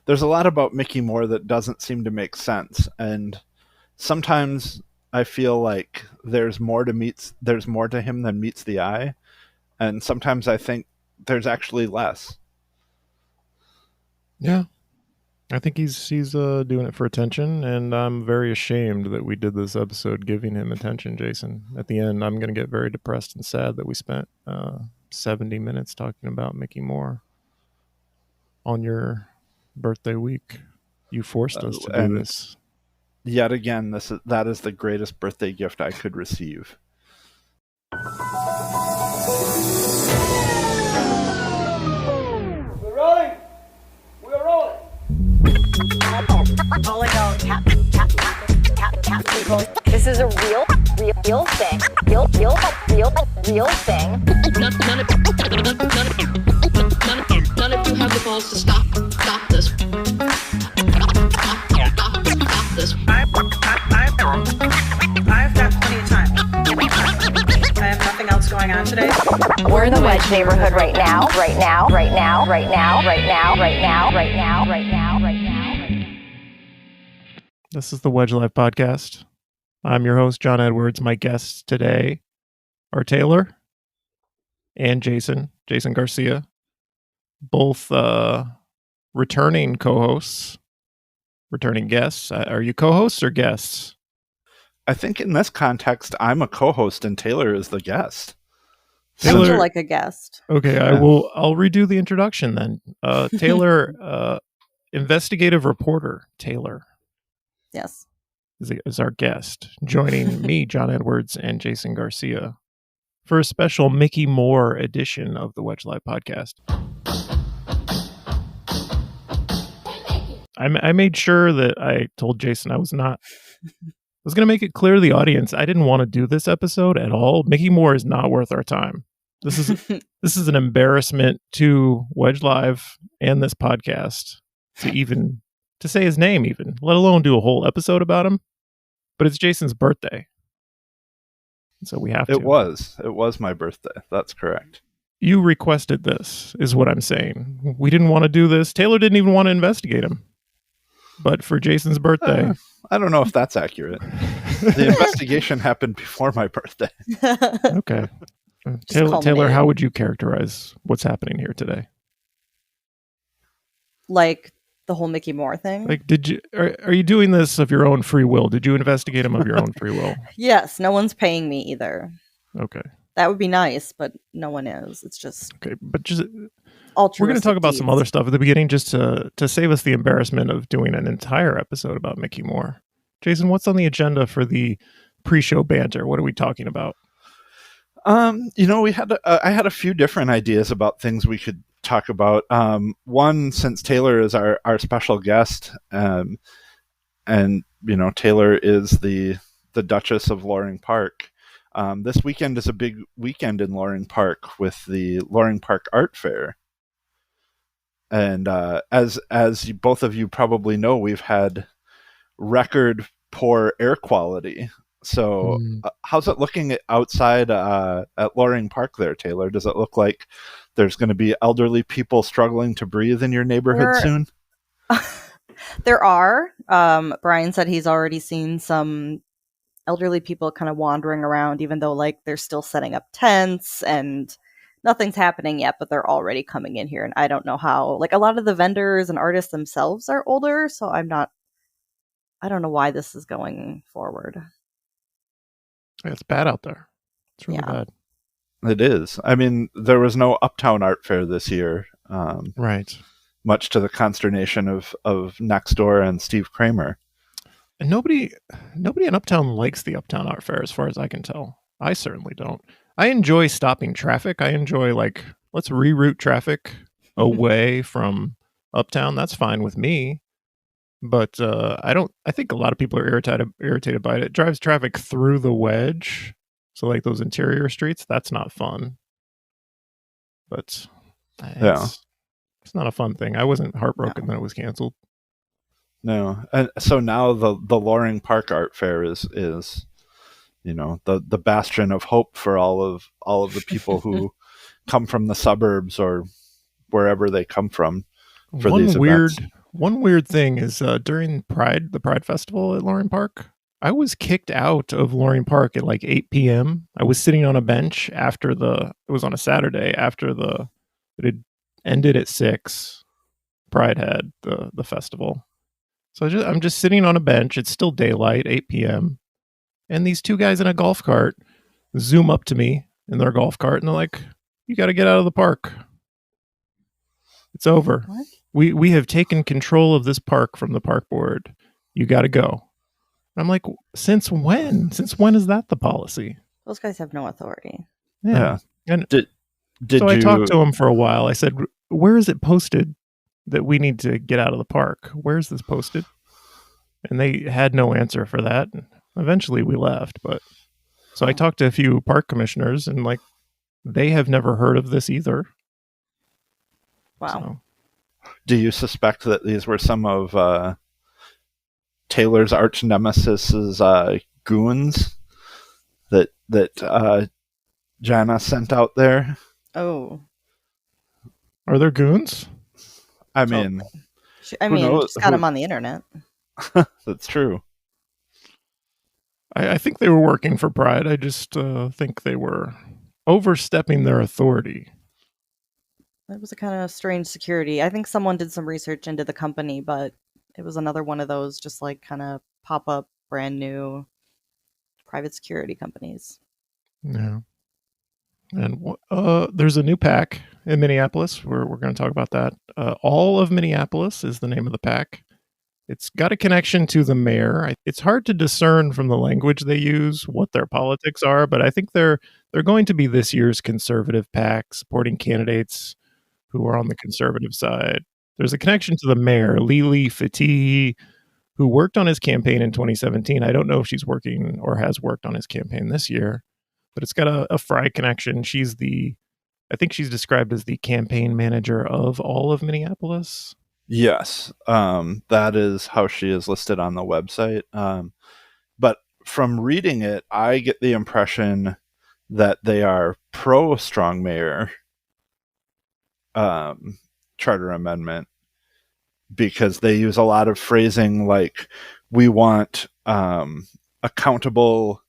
there's a lot about Mickey Moore that doesn't seem to make sense, and sometimes I feel like there's more to him than meets the eye, and sometimes I think there's actually less. Yeah, I think he's doing it for attention, and I'm very ashamed that we did this episode giving him attention, Jason. At the end, I'm going to get very depressed and sad that we spent 70 minutes talking about Mickey Moore on your birthday week. You forced us to do this. Yet again, that is the greatest birthday gift I could receive. We're rolling. We're rolling. Rolling on tap people. This is a real thing. Real thing. None of you have the balls to stop this. Stop this. I've got plenty of time. I have nothing else going on today. We're in the Wedge neighborhood right now. This is the Wedge Life podcast. I'm your host, John Edwards. My guests today are Taylor and Jason Garcia, both returning co-hosts, returning guests. Are you co-hosts or guests? I think in this context, I'm a co-host and Taylor is the guest. Taylor, sounds like a guest. Okay, yeah. I'll redo the introduction then. Taylor, investigative reporter Taylor. Yes. Is our guest, joining me, John Edwards, and Jason Garcia for a special Mickey Moore edition of the Wedge Live podcast. I made sure that I told Jason I was going to make it clear to the audience I didn't want to do this episode at all. Mickey Moore is not worth our time. This is an embarrassment to Wedge Live and this podcast to say his name, even let alone do a whole episode about him. But it's Jason's birthday, so we have to. It was my birthday. That's correct. You requested this, is what I'm saying. We didn't want to do this. Taylor didn't even want to investigate him. But for Jason's birthday, I don't know if that's accurate. The investigation happened before my birthday. Okay. Taylor, how would you characterize what's happening here today? Like the whole Mickey Moore thing? Like, are you doing this of your own free will? Did you investigate him of your own free will? Yes, no one's paying me either. Okay. That would be nice, but no one is. It's just okay. But just we're going to talk about some other stuff at the beginning, just to save us the embarrassment of doing an entire episode about Mickey Moore. Jason, what's on the agenda for the pre-show banter? What are we talking about? I had a few different ideas about things we could talk about. One, since Taylor is our special guest, and Taylor is the Duchess of Loring Park. This weekend is a big weekend in Loring Park with the Loring Park Art Fair. And as both of you probably know, we've had record poor air quality. So how's it looking outside at Loring Park there, Taylor? Does it look like there's going to be elderly people struggling to breathe in your neighborhood soon? There are. Brian said he's already seen some elderly people kind of wandering around, even though they're still setting up tents and nothing's happening yet, but they're already coming in here. And I don't know how, a lot of the vendors and artists themselves are older. So I don't know why this is going forward. It's bad out there. It's really bad. It is. I mean, there was no Uptown Art Fair this year. Right. Much to the consternation of Nextdoor and Steve Kramer. And nobody in Uptown likes the Uptown Art Fair, as far as I can tell. I certainly don't. I enjoy stopping traffic. I enjoy, let's reroute traffic away from Uptown. That's fine with me. But I think a lot of people are irritated by it. It drives traffic through the Wedge. So those interior streets, that's not fun. But it's not a fun thing. I wasn't heartbroken that it was canceled. No. And so now the Loring Park Art Fair is the bastion of hope for all of the people who come from the suburbs or wherever they come from for these events. One weird thing is during the Pride Festival at Loring Park, I was kicked out of Loring Park at like 8 p.m. I was sitting on a bench it was on a Saturday it had ended at 6. Pride had the festival. So I'm just sitting on a bench. It's still daylight, 8 p.m. And these two guys in a golf cart zoom up to me in their golf cart and they're like, "You got to get out of the park. It's over. What? We have taken control of this park from the park board. You got to go." I'm like, "Since when? Since when is that the policy?" Those guys have no authority. Yeah. And Did so I you talked to him for a while. I said, "Where is it posted that we need to get out of the park? Where is this posted?" And they had no answer for that. Eventually we left, but so I talked to a few park commissioners and like they have never heard of this either. Wow. do you suspect that these were some of Taylor's arch nemesis's goons that Jana sent out there? Oh. Are there goons? I mean, She's knows? got him on the internet. that's true. I think they were working for Pride. I just think they were overstepping their authority. It was a kind of strange security. I think someone did some research into the company, but it was another one of those just like kind of pop up, brand new private security companies. Yeah. And there's a new pack in Minneapolis. We're going to talk about that. All of Minneapolis is the name of the pack. It's got a connection to the mayor. It's hard to discern from the language they use what their politics are, but I think they're going to be this year's conservative pack, supporting candidates who are on the conservative side. There's a connection to the mayor, Lili Fatihi, who worked on his campaign in 2017. I don't know if she's working or has worked on his campaign this year, but it's got a Fry connection. I think she's described as the campaign manager of all of Minneapolis. Yes, that is how she is listed on the website. But from reading it, I get the impression that they are pro strong mayor charter amendment, because they use a lot of phrasing like, we want accountable,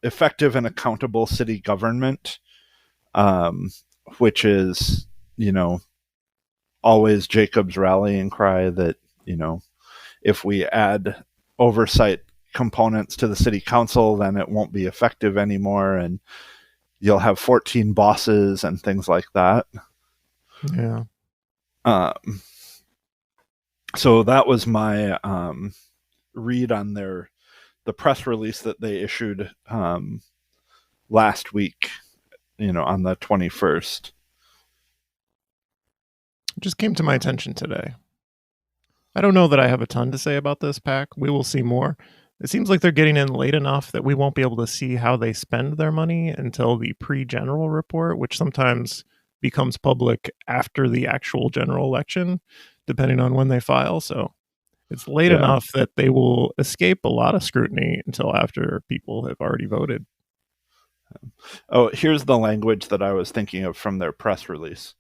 effective and accountable city government, which is, always Jacob's rallying cry that, if we add oversight components to the city council, then it won't be effective anymore and you'll have 14 bosses and things like that. Yeah. So that was my read on the press release that they issued last week, on the 21st. It just came to my attention today. I don't know that I have a ton to say about this pack. We will see more. It seems like they're getting in late enough that we won't be able to see how they spend their money until the pre-general report, which sometimes becomes public after the actual general election, depending on when they file. So it's late enough that they will escape a lot of scrutiny until after people have already voted. Oh, here's the language that I was thinking of from their press release.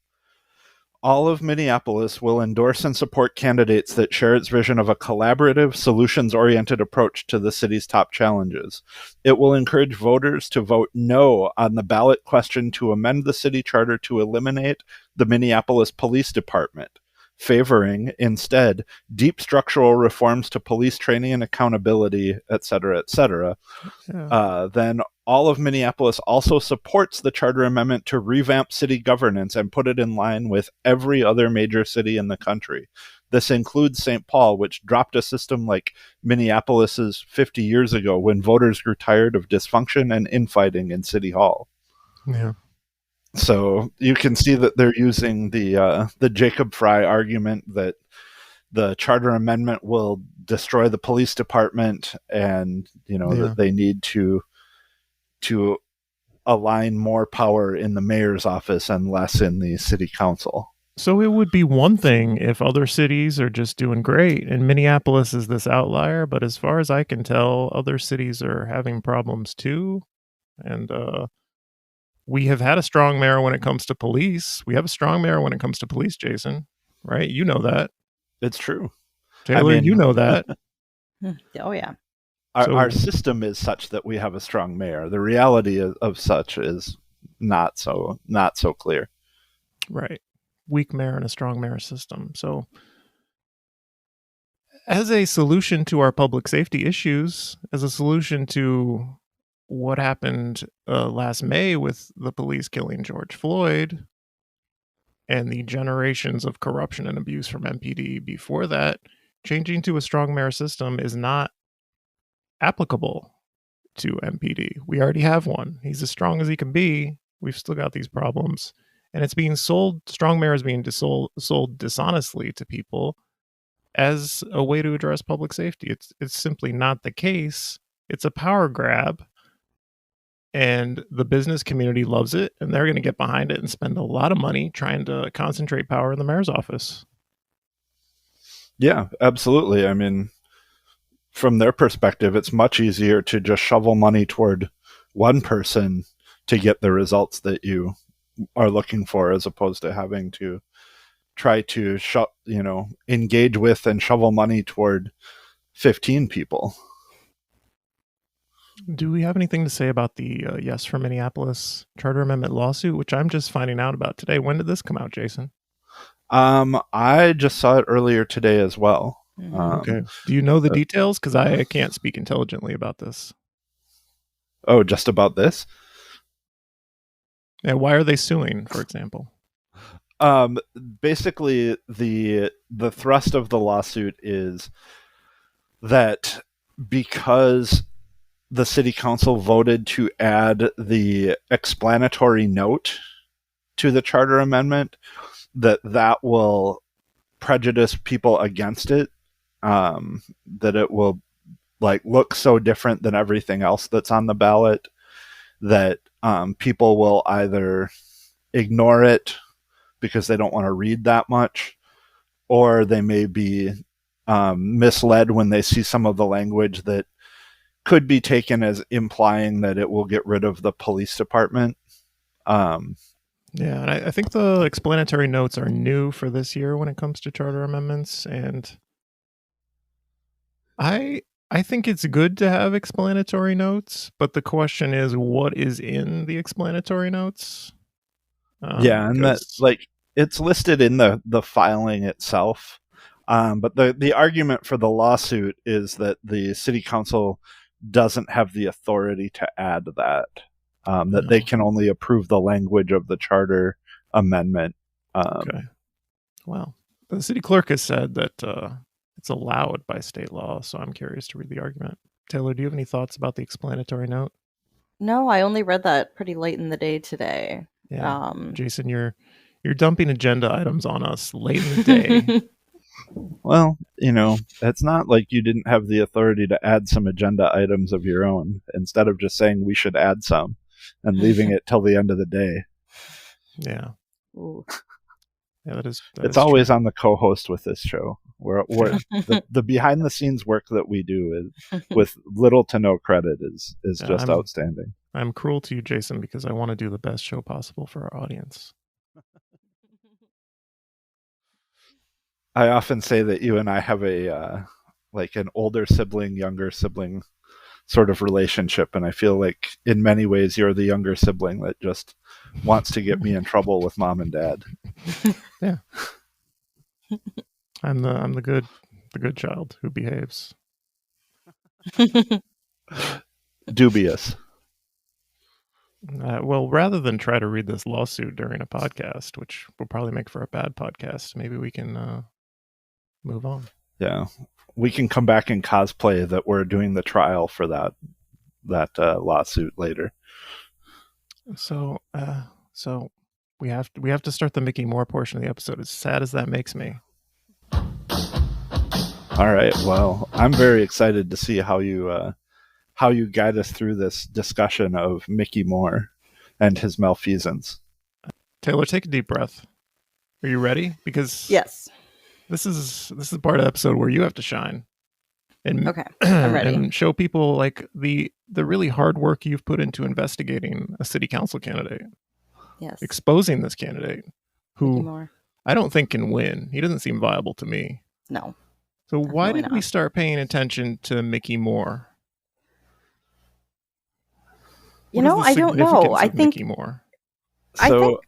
All of Minneapolis will endorse and support candidates that share its vision of a collaborative, solutions-oriented approach to the city's top challenges. It will encourage voters to vote no on the ballot question to amend the city charter to eliminate the Minneapolis Police Department, favoring, instead, deep structural reforms to police training and accountability, etc., etc. Then all of Minneapolis also supports the charter amendment to revamp city governance and put it in line with every other major city in the country. This includes St. Paul, which dropped a system like Minneapolis's 50 years ago when voters grew tired of dysfunction and infighting in City Hall. Yeah. So you can see that they're using the Jacob Fry argument that the charter amendment will destroy the police department, and that they need to align more power in the mayor's office and less in the city council. So it would be one thing if other cities are just doing great and Minneapolis is this outlier, but as far as I can tell, other cities are having problems too. And we have had a strong mayor when it comes to police. We have a strong mayor when it comes to police, Jason, right? You know that. It's true. Taylor, mean- you know that. Oh yeah. Our So- system is such that we have a strong mayor. The reality of such is not so clear. Right. Weak mayor and a strong mayor system. So, as a solution to our public safety issues, as a solution to what happened last May with the police killing George Floyd and the generations of corruption and abuse from MPD before that, changing to a strong mayor system is not applicable to MPD. We already have one. He's as strong as he can be. We've still got these problems. And it's being sold, strong mayor is being sold dishonestly to people as a way to address public safety. It's simply not the case. It's a power grab. And the business community loves it, and they're going to get behind it and spend a lot of money trying to concentrate power in the mayor's office. Yeah, absolutely. I mean, from their perspective, it's much easier to just shovel money toward one person to get the results that you are looking for, as opposed to having to try to engage with and shovel money toward 15 people. Do we have anything to say about the Yes for Minneapolis Charter Amendment lawsuit, which I'm just finding out about today? When did this come out, Jason? I just saw it earlier today as well. Okay. Do you know the details? Because I can't speak intelligently about this. Oh, just about this? And why are they suing, for example? Basically, the thrust of the lawsuit is that because the city council voted to add the explanatory note to the charter amendment, that will prejudice people against it, that it will look so different than everything else that's on the ballot that people will either ignore it because they don't want to read that much, or they may be misled when they see some of the language that could be taken as implying that it will get rid of the police department. Yeah, and I think the explanatory notes are new for this year when it comes to charter amendments, and I think it's good to have explanatory notes, but the question is, what is in the explanatory notes? Yeah, and that's it's listed in the filing itself. But the argument for the lawsuit is that the city council doesn't have the authority to add that. That they can only approve the language of the charter amendment. Okay. Well, the city clerk has said that it's allowed by state law, so I'm curious to read the argument. Taylor, do you have any thoughts about the explanatory note? No, I only read that pretty late in the day today. Yeah. Jason, you're dumping agenda items on us late in the day. Well, it's not like you didn't have the authority to add some agenda items of your own instead of just saying we should add some and leaving it till the end of the day. Yeah. Ooh. Yeah, that is It's always on the co-host with this show. We're the behind the scenes work that we do is with little to no credit is just outstanding. I'm cruel to you, Jason, because I want to do the best show possible for our audience. I often say that you and I have a an older sibling, younger sibling sort of relationship, and I feel like in many ways you're the younger sibling that just wants to get me in trouble with mom and dad. Yeah. I'm the good child who behaves. Dubious. Well, rather than try to read this lawsuit during a podcast, which will probably make for a bad podcast, maybe we can move on. Yeah, we can come back and cosplay that we're doing the trial for that lawsuit later. So we have to start the Mickey Moore portion of the episode. As sad as that makes me. All right. Well, I'm very excited to see how you guide us through this discussion of Mickey Moore and his malfeasance. Taylor, take a deep breath. Are you ready? Because yes, this is the part of the episode where you have to shine. And, okay, I'm ready. And show people the really hard work you've put into investigating a city council candidate. Yes. Exposing this candidate who I don't think can win. He doesn't seem viable to me. No. So why Definitely did we not. start paying attention to Mickey Moore? What is the I don't know. significance I of think Mickey Moore? I So think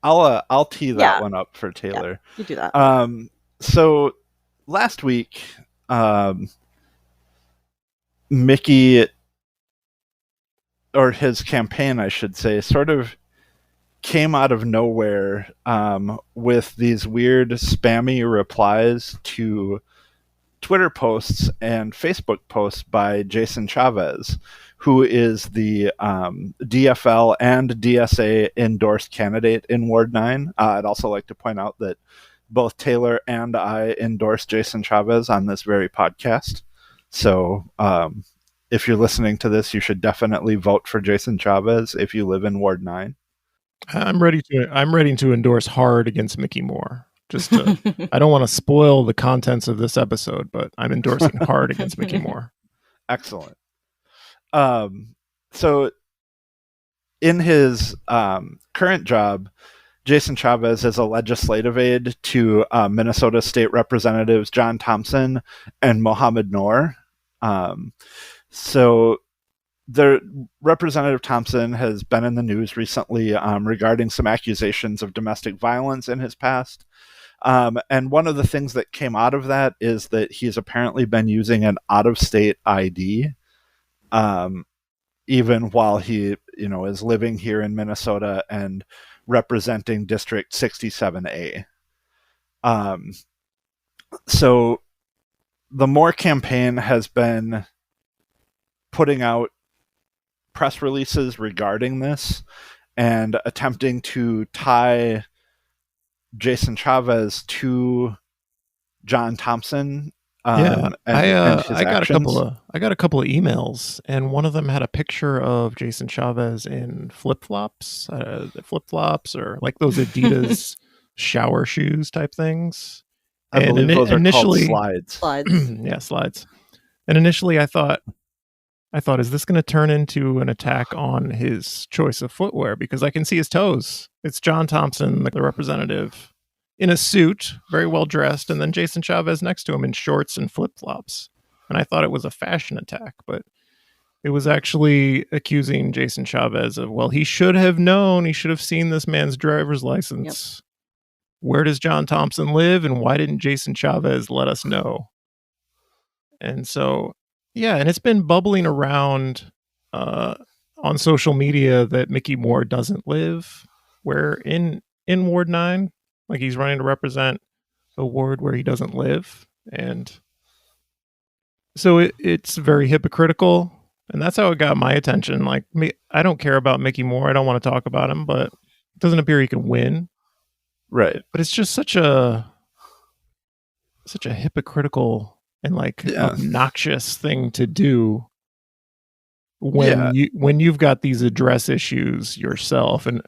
I'll tee that Yeah. one up for Taylor. you do that. So last week, Mickey, or his campaign, I should say, sort of came out of nowhere with these weird spammy replies to Twitter posts and Facebook posts by Jason Chavez, who is the DFL and DSA endorsed candidate in Ward 9. I'd also like to point out that both Taylor and I endorsed Jason Chavez on this very podcast. So if you're listening to this, you should definitely vote for Jason Chavez if you live in Ward 9. I'm ready to endorse hard against Mickey Moore. I don't want to spoil the contents of this episode, but I'm endorsing hard against Mickey Moore. Excellent. So in his current job, Jason Chavez is a legislative aide to Minnesota State Representatives John Thompson and Mohammed Noor. So Representative Thompson has been in the news recently regarding some accusations of domestic violence in his past. And one of the things that came out of that is that he's apparently been using an out-of-state ID, even while he, is living here in Minnesota and representing District 67A. So the Moore campaign has been putting out press releases regarding this and attempting to tie Jason Chavez to John Thompson. And his I got actions. I got a couple of emails, and one of them had a picture of Jason Chavez in flip flops or like those Adidas shower shoes type things. I believe those are initially called slides. yeah, slides. And initially, I thought, is this going to turn into an attack on his choice of footwear? Because I can see his toes. It's John Thompson, the representative, in a suit, very well dressed, and then Jason Chavez next to him in shorts and flip-flops. And I thought it was a fashion attack, but it was actually accusing Jason Chavez of, well, he should have known, he should have seen this man's driver's license. Yep. Where does John Thompson live, and why didn't Jason Chavez let us know? And so, yeah, and it's been bubbling around on social media that Mickey Moore doesn't live in Ward 9. Like, he's running to represent a ward where he doesn't live. And so it's very hypocritical. And that's how it got my attention. Like, I don't care about Mickey Moore. I don't want to talk about him, but it doesn't appear he can win. Right. But it's just such a hypocritical and obnoxious thing to do when you've got these address issues yourself and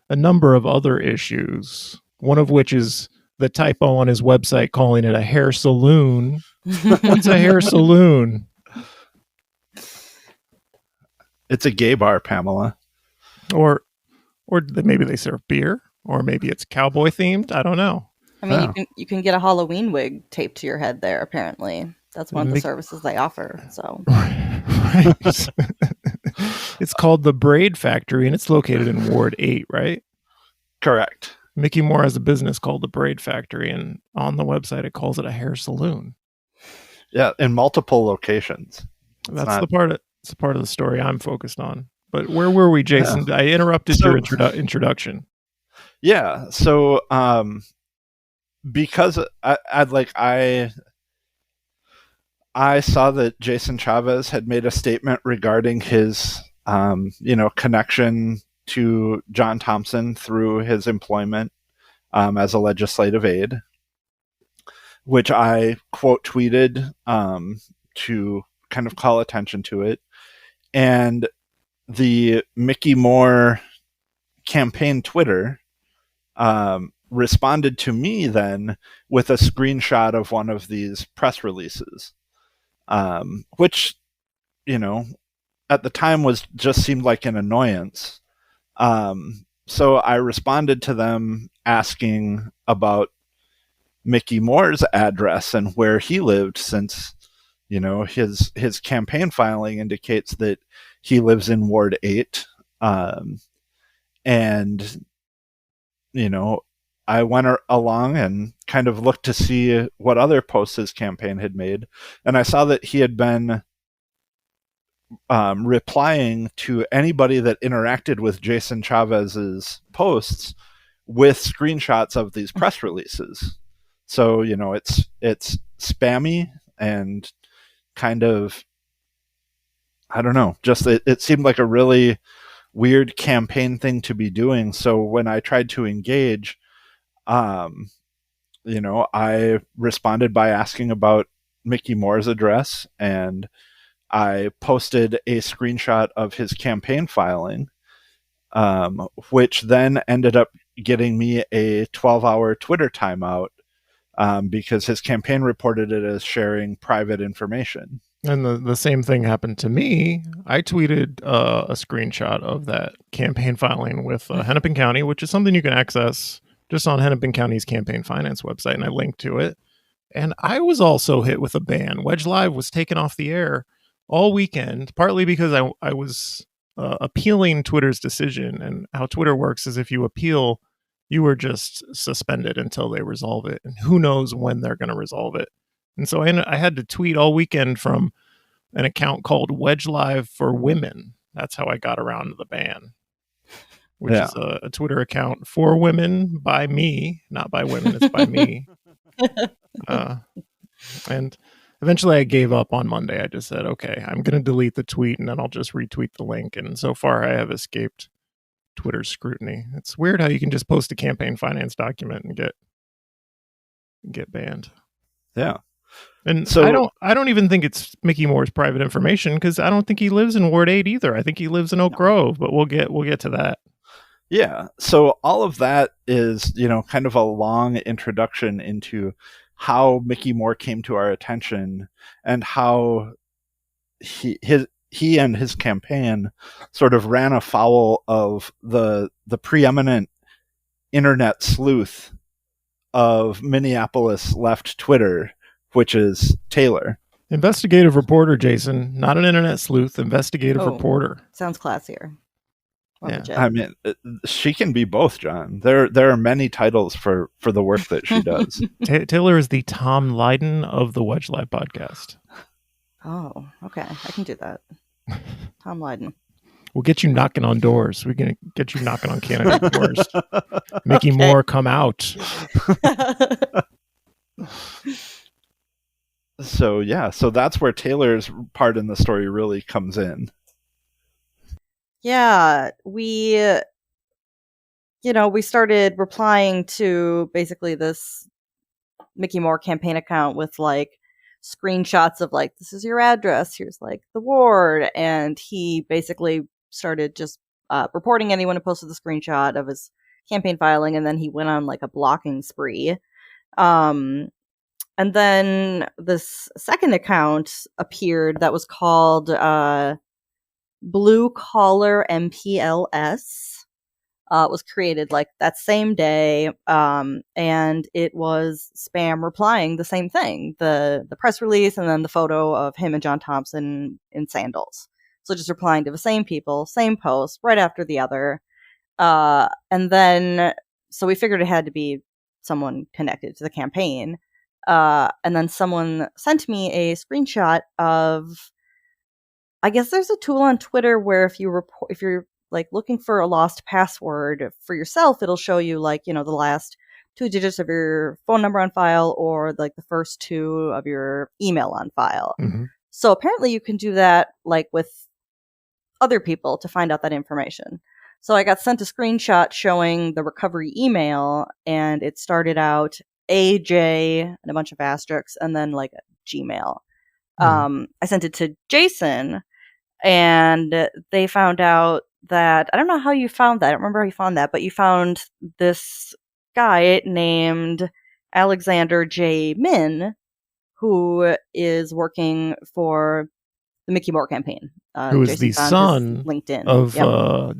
a number of other issues, one of which is the typo on his website calling it a hair saloon. What's a hair saloon? It's a gay bar, Pamela. Or maybe they serve beer, or maybe it's cowboy themed. I don't know. I mean, you can get a Halloween wig taped to your head there, apparently. That's one of the services they offer. So, right. It's called the Braid Factory, and it's located in Ward 8, right? Correct. Mickey Moore has a business called the Braid Factory, and on the website it calls it a hair saloon. Yeah, in multiple locations. That's the part of the story I'm focused on. But where were we, Jason? Yeah. I interrupted your introduction. Yeah. So, because I saw that Jason Chavez had made a statement regarding his, connection to John Thompson through his employment as a legislative aide, which I quote tweeted to kind of call attention to it. And the Mickey Moore campaign Twitter responded to me then with a screenshot of one of these press releases, which, at the time just seemed like an annoyance. So I responded to them asking about Mickey Moore's address and where he lived, since his campaign filing indicates that he lives in Ward 8. And I went along and kind of looked to see what other posts his campaign had made, and I saw that he had been replying to anybody that interacted with Jason Chavez's posts with screenshots of these press releases. So it's spammy and kind of, I don't know, just it seemed like a really weird campaign thing to be doing. So when I tried to engage, I responded by asking about Mickey Moore's address, and I posted a screenshot of his campaign filing, which then ended up getting me a 12-hour Twitter timeout because his campaign reported it as sharing private information. And the same thing happened to me. I tweeted a screenshot of that campaign filing with Hennepin County, which is something you can access just on Hennepin County's campaign finance website, and I linked to it. And I was also hit with a ban. Wedge Live was taken off the air all weekend, partly because I was appealing Twitter's decision. And how Twitter works is if you appeal, you are just suspended until they resolve it. And who knows when they're going to resolve it. And so I had to tweet all weekend from an account called Wedge Live for Women. That's how I got around the ban, which is a Twitter account for women by me, not by women. It's by me. And eventually I gave up on Monday. I just said, okay, I'm going to delete the tweet and then I'll just retweet the link. And so far I have escaped Twitter's scrutiny. It's weird how you can just post a campaign finance document and get banned. Yeah. And so I don't even think it's Mickey Moore's private information, because I don't think he lives in Ward 8 either. I think he lives in Oak Grove, but we'll get to that. Yeah. So all of that is, kind of a long introduction into how Mickey Moore came to our attention and how he and his campaign sort of ran afoul of the preeminent internet sleuth of Minneapolis left Twitter, which is Taylor. Investigative reporter, Jason, not an internet sleuth, investigative reporter. Sounds classier. Yeah. I mean, she can be both, John. There are many titles for the work that she does. Taylor is the Tom Lydon of the Wedge Live podcast. Oh, okay. I can do that. Tom Lydon. We'll get you knocking on doors. We're going to get you knocking on candidate doors. Mickey Moore, come out. So that's where Taylor's part in the story really comes in. Yeah, we started replying to basically this Mickey Moore campaign account with like screenshots of like, this is your address, here's like the ward, and he basically started just reporting anyone who posted the screenshot of his campaign filing, and then he went on like a blocking spree. And then this second account appeared that was called Blue Collar MPLS. It was created like that same day, and it was spam replying the same thing, the press release, and then the photo of him and John Thompson in sandals. So just replying to the same people, same post, right after the other. And then, so we figured it had to be someone connected to the campaign. And then someone sent me a screenshot of, I guess there's a tool on Twitter where if you're like looking for a lost password for yourself, it'll show you like, the last 2 digits of your phone number on file, or like the first 2 of your email on file. Mm-hmm. So apparently you can do that like with other people to find out that information. So I got sent a screenshot showing the recovery email, and it started out AJ and a bunch of asterisks and then like a Gmail. I sent it to Jason, and they found out that, I don't know how you found that. I don't remember how you found that, but you found this guy named Alexander J. Min, who is working for the Mickey Moore campaign. Who is the son LinkedIn of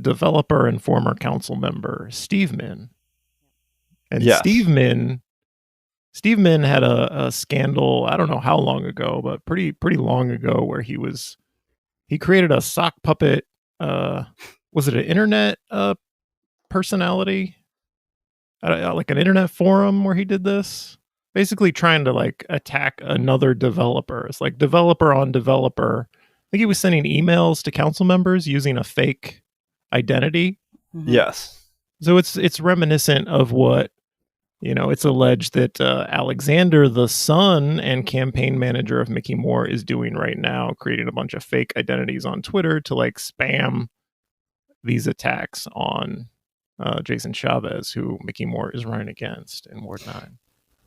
developer and former council member Steve Min. And Yes. Steve Min Steve Min had a scandal. I don't know how long ago, but pretty long ago, where he created a sock puppet. Was it an internet personality? Like an internet forum where he did this, basically trying to like attack another developer. It's like developer on developer. I think he was sending emails to council members using a fake identity. Mhm. Yes. So it's reminiscent of what, it's alleged that Alexander, the son and campaign manager of Mickey Moore, is doing right now, creating a bunch of fake identities on Twitter to like spam these attacks on Jason Chavez, who Mickey Moore is running against in Ward 9.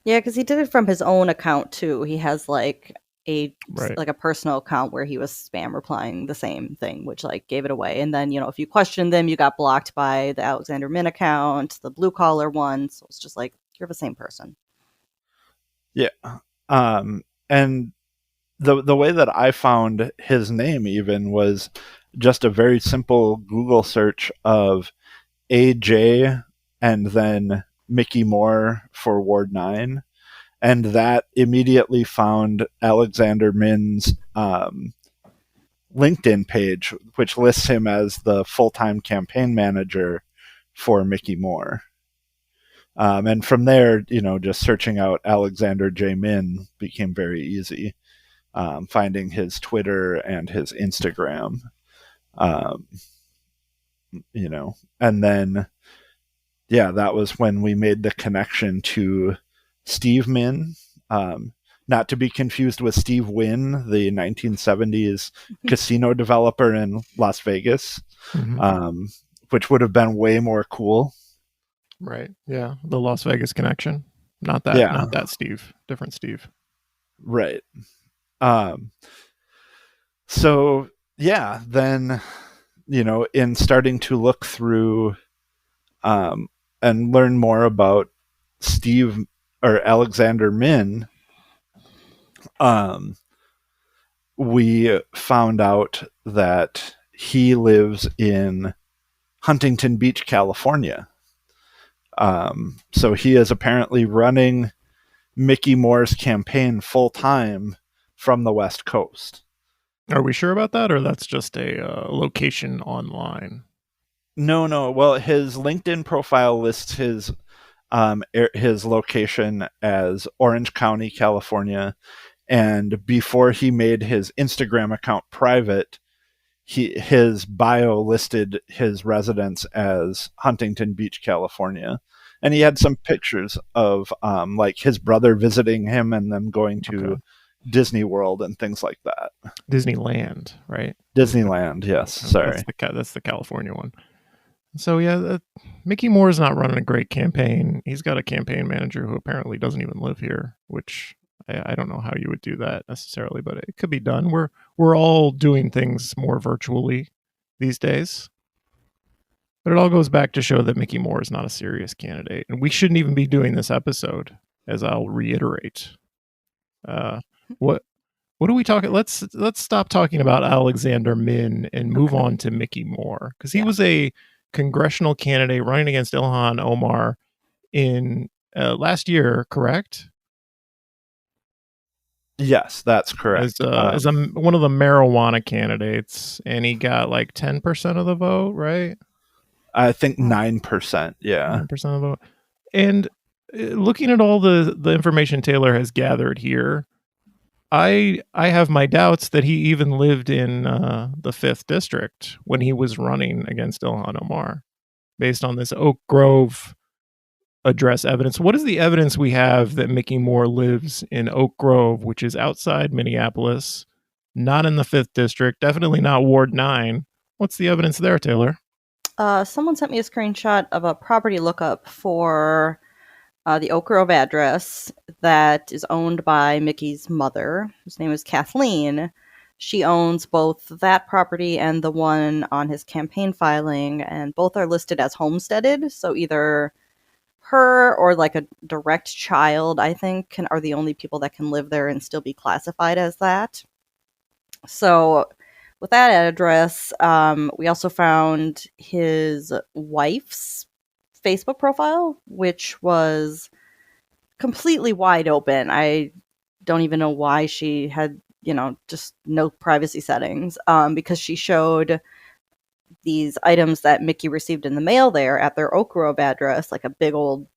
Yeah, because he did it from his own account too. He has like a Right. personal account where he was spam replying the same thing, which like gave it away. And then if you questioned them, you got blocked by the Alexander Min account, the blue collar one. So it's just like you're the same person. Yeah. And the way that I found his name even was just a very simple Google search of AJ and then Mickey Moore for Ward 9. And that immediately found Alexander Min's LinkedIn page, which lists him as the full-time campaign manager for Mickey Moore. And from there, just searching out Alexander J. Min became very easy. Finding his Twitter and his Instagram. And then, that was when we made the connection to Steve Min, not to be confused with Steve Wynn, the 1970s casino developer in Las Vegas, which would have been way more cool. Right. Yeah. The Las Vegas connection. Not that. Yeah. Not that Steve. Different Steve. Right. So yeah, then, in starting to look through and learn more about Steve or Alexander Min, we found out that he lives in Huntington Beach, California. So he is apparently running Mickey Moore's campaign full time from the West Coast. Are we sure about that, or that's just a location online? No. Well, his LinkedIn profile lists his location as Orange County, California, and before he made his Instagram account private, his bio listed his residence as Huntington Beach, California, and he had some pictures of like his brother visiting him and them going to Disney World and things like that. Disneyland, right? Disneyland, yes. Sorry, that's the California one. So yeah, Mickey Moore's not running a great campaign. He's got a campaign manager who apparently doesn't even live here, which I don't know how you would do that necessarily, but it could be done. We're all doing things more virtually these days. But it all goes back to show that Mickey Moore is not a serious candidate, and we shouldn't even be doing this episode, as I'll reiterate. What are we talking? Let's stop talking about Alexander Min and move on to Mickey Moore, because he was a congressional candidate running against Ilhan Omar in last year, correct? Yes, that's correct. As one of the marijuana candidates, and he got like 10% of the vote, right? I think 9%. Yeah, 9% of the vote. And looking at all the information Taylor has gathered here, I have my doubts that he even lived in the 5th district when he was running against Ilhan Omar, based on this Oak Grove address evidence. What is the evidence we have that Mickey Moore lives in Oak Grove, which is outside Minneapolis, not in the 5th district, definitely not Ward 9? What's the evidence there, Taylor? Someone sent me a screenshot of a property lookup for the Oak Grove address that is owned by Mickey's mother, whose name is Kathleen. She owns both that property and the one on his campaign filing, and both are listed as homesteaded. So either her or like a direct child, I think, are the only people that can live there and still be classified as that. So with that address, we also found his wife's Facebook profile, which was completely wide open. I don't even know why she had, just no privacy settings, because she showed these items that Mickey received in the mail there at their Oak Grove address, like a big old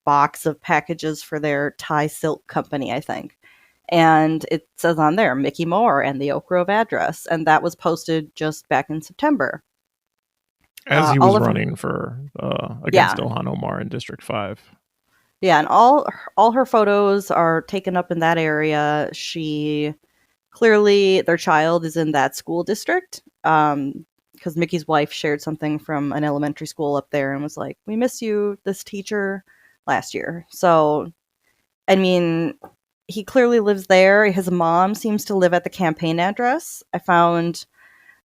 box of packages for their Thai silk company, I think. And it says on there, Mickey Moore and the Oak Grove address. And that was posted just back in September. As he was running for against Yeah. Ilhan Omar in District 5. Yeah, and all her photos are taken up in that area. She clearly, their child is in that school district, because Mickey's wife shared something from an elementary school up there and was like, "We miss you, this teacher," last year. So, I mean, he clearly lives there. His mom seems to live at the campaign address. I found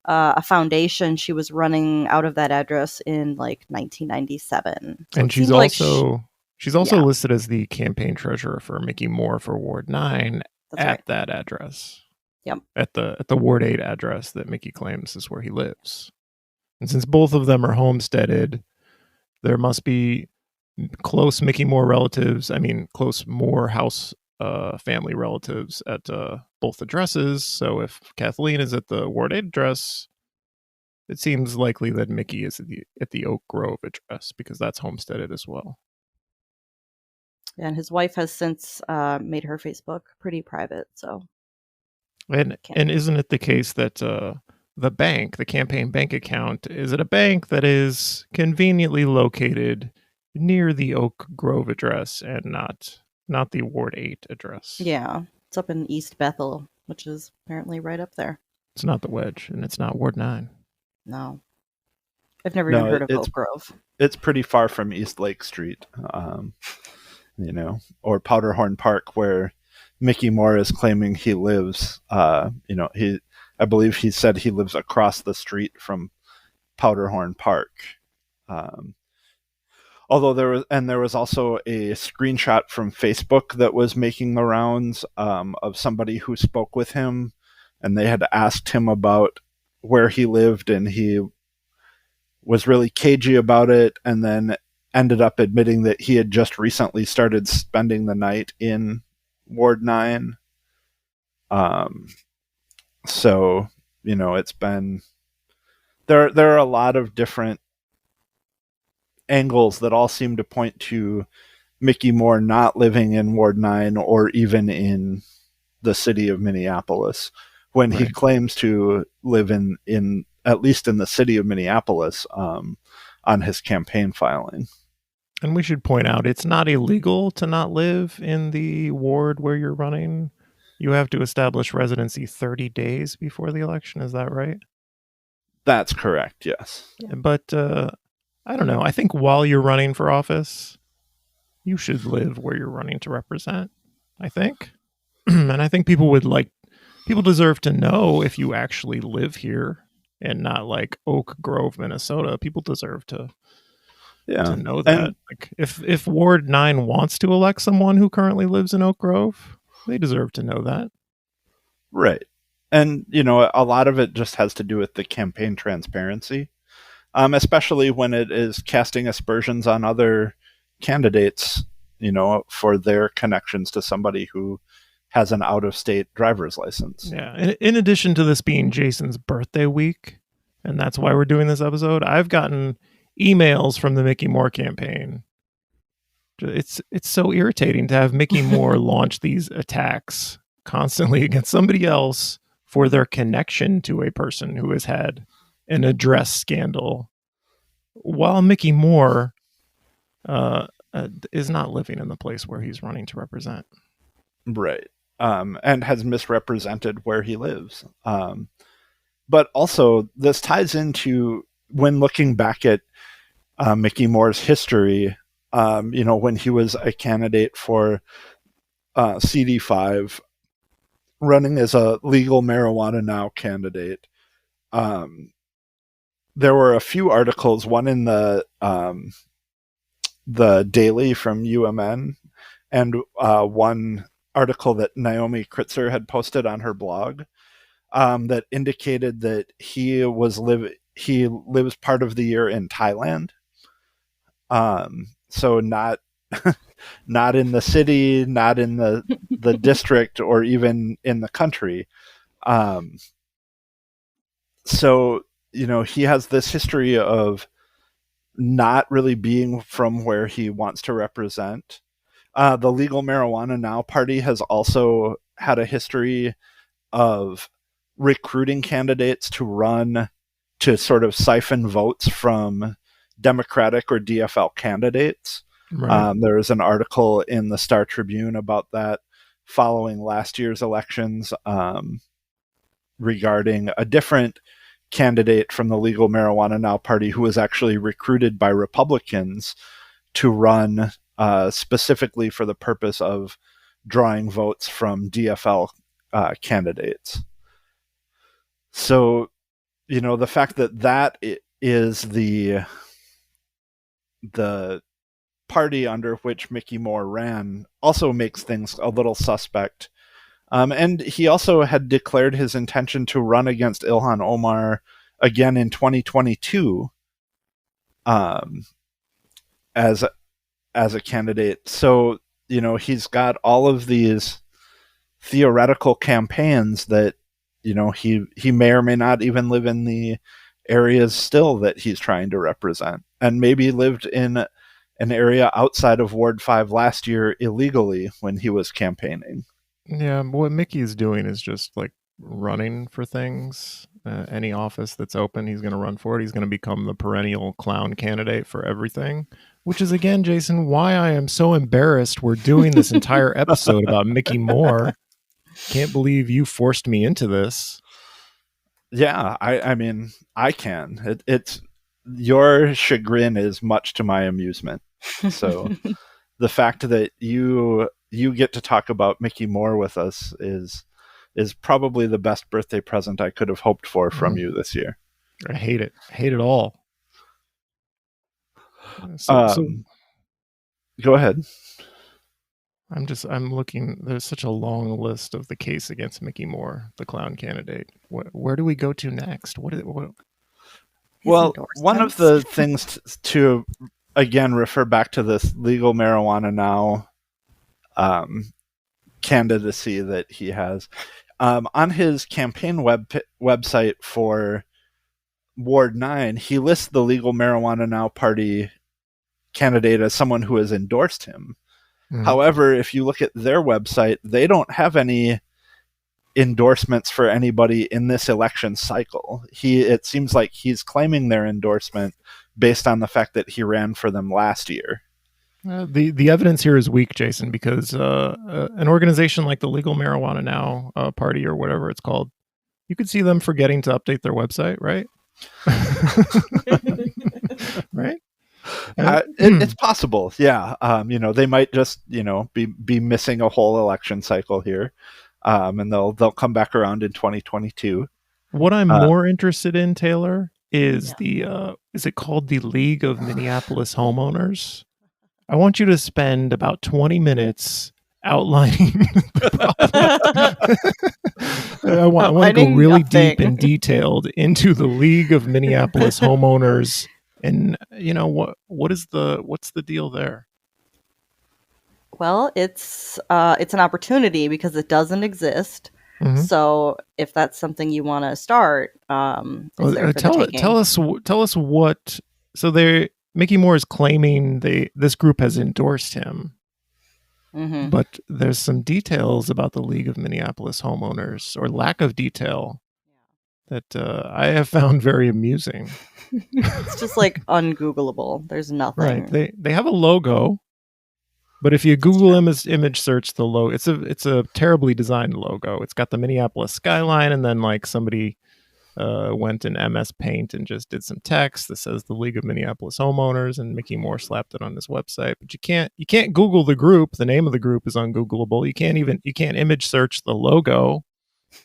a foundation she was running out of that address in like 1997. So And it she's seemed like also yeah. listed as the campaign treasurer for Mickey Moore for Ward 9 That's at right. that address. Yep. At the Ward 8 address that Mickey claims is where he lives. And since both of them are homesteaded, there must be close Mickey Moore relatives, close Morehouse family relatives at both addresses. So if Kathleen is at the Ward 8 address, it seems likely that Mickey is at the Oak Grove address because that's homesteaded as well. And his wife has since made her Facebook pretty private. So, and isn't it the case that the bank, the campaign bank account, is it a bank that is conveniently located near the Oak Grove address and not the Ward 8 address? Yeah, it's up in East Bethel, which is apparently right up there. It's not the Wedge, and it's not Ward 9. No. I've never even heard of Oak Grove. It's pretty far from East Lake Street, or Powderhorn Park, where Mickey Moore is claiming he lives. I believe he said he lives across the street from Powderhorn Park. Although there was also a screenshot from Facebook that was making the rounds of somebody who spoke with him, and they had asked him about where he lived, and he was really cagey about it, and then ended up admitting that he had just recently started spending the night in Ward 9. So, it's been... There are a lot of different angles that all seem to point to Mickey Moore not living in Ward 9 or even in the city of Minneapolis, when he claims to live in at least in the city of Minneapolis on his campaign filing. And we should point out, it's not illegal to not live in the ward where you're running. You have to establish residency 30 days before the election. Is that right? That's correct, yes. But I don't know. I think while you're running for office, you should live where you're running to represent, I think. And I think people deserve to know if you actually live here and not like Oak Grove, Minnesota. People deserve to know that. And like if Ward 9 wants to elect someone who currently lives in Oak Grove, they deserve to know that. Right. And, a lot of it just has to do with the campaign transparency, especially when it is casting aspersions on other candidates, for their connections to somebody who has an out-of-state driver's license. Yeah. And in addition to this being Jason's birthday week, and that's why we're doing this episode, I've gotten emails from the Mickey Moore campaign. It's so irritating to have Mickey Moore launch these attacks constantly against somebody else for their connection to a person who has had an address scandal, while Mickey Moore is not living in the place where he's running to represent. Right. And has misrepresented where he lives. But also, this ties into, when looking back at Mickey Moore's history, when he was a candidate for CD5, running as a legal marijuana now candidate. There were a few articles, one in the Daily from UMN, and one article that Naomi Kritzer had posted on her blog that indicated that he lives part of the year in Thailand. So not not in the city, not in the district, or even in the country. So, he has this history of not really being from where he wants to represent. The Legal Marijuana Now party has also had a history of recruiting candidates to run to sort of siphon votes from Democratic or DFL candidates. Right. There was an article in the Star Tribune about that following last year's elections, regarding a different candidate from the Legal Marijuana Now party who was actually recruited by Republicans to run specifically for the purpose of drawing votes from DFL candidates. So, the fact that is the party under which Mickey Moore ran also makes things a little suspect. And he also had declared his intention to run against Ilhan Omar again in 2022 as a candidate. So, he's got all of these theoretical campaigns that, he may or may not even live in the areas still that he's trying to represent, and maybe lived in an area outside of Ward 5 last year illegally when he was campaigning. Yeah, what Mickey is doing is just like running for things. Any office that's open, he's going to run for it. He's going to become the perennial clown candidate for everything, which is, again, Jason, why I am so embarrassed we're doing this entire episode about Mickey Moore. Can't believe you forced me into this. Yeah, I mean, I can. It's your chagrin is much to my amusement. So the fact that you get to talk about Mickey Moore with us is probably the best birthday present I could have hoped for from you this year. I hate it. Hate it all. So go ahead. I'm looking. There's such a long list of the case against Mickey Moore, the clown candidate. Where do we go to next? What? Well, one of the things to again refer back to this Legal Marijuana Now candidacy that he has on his campaign website for Ward 9. He lists the Legal Marijuana Now party candidate as someone who has endorsed him. Mm-hmm. However, if you look at their website, they don't have any endorsements for anybody in this election cycle. It seems like he's claiming their endorsement based on the fact that he ran for them last year. The evidence here is weak, Jason, because an organization like the Legal Marijuana Now party, or whatever it's called, you could see them forgetting to update their website, right? Right? It's possible, yeah. They might just be missing a whole election cycle here, and they'll come back around in 2022. What I'm more interested in, Taylor, is is it called the League of Minneapolis Homeowners? I want you to spend about 20 minutes outlining the problem. I want to go really deep and detailed into the League of Minneapolis Homeowners. And what's the deal there? Well, it's an opportunity because it doesn't exist. Mm-hmm. So if that's something you want to start, tell us what. So Mickey Moore is claiming this group has endorsed him, mm-hmm. but there's some details about the League of Minneapolis Homeowners, or lack of detail, that I have found very amusing. It's just like ungoogleable. There's nothing. Right. They have a logo, but if you Google image search the logo, it's a terribly designed logo. It's got the Minneapolis skyline, and then like somebody went in MS Paint and just did some text that says the League of Minneapolis Homeowners, and Mickey Moore slapped it on his website. But you can't Google the group. The name of the group is ungoogleable. You can't image search the logo.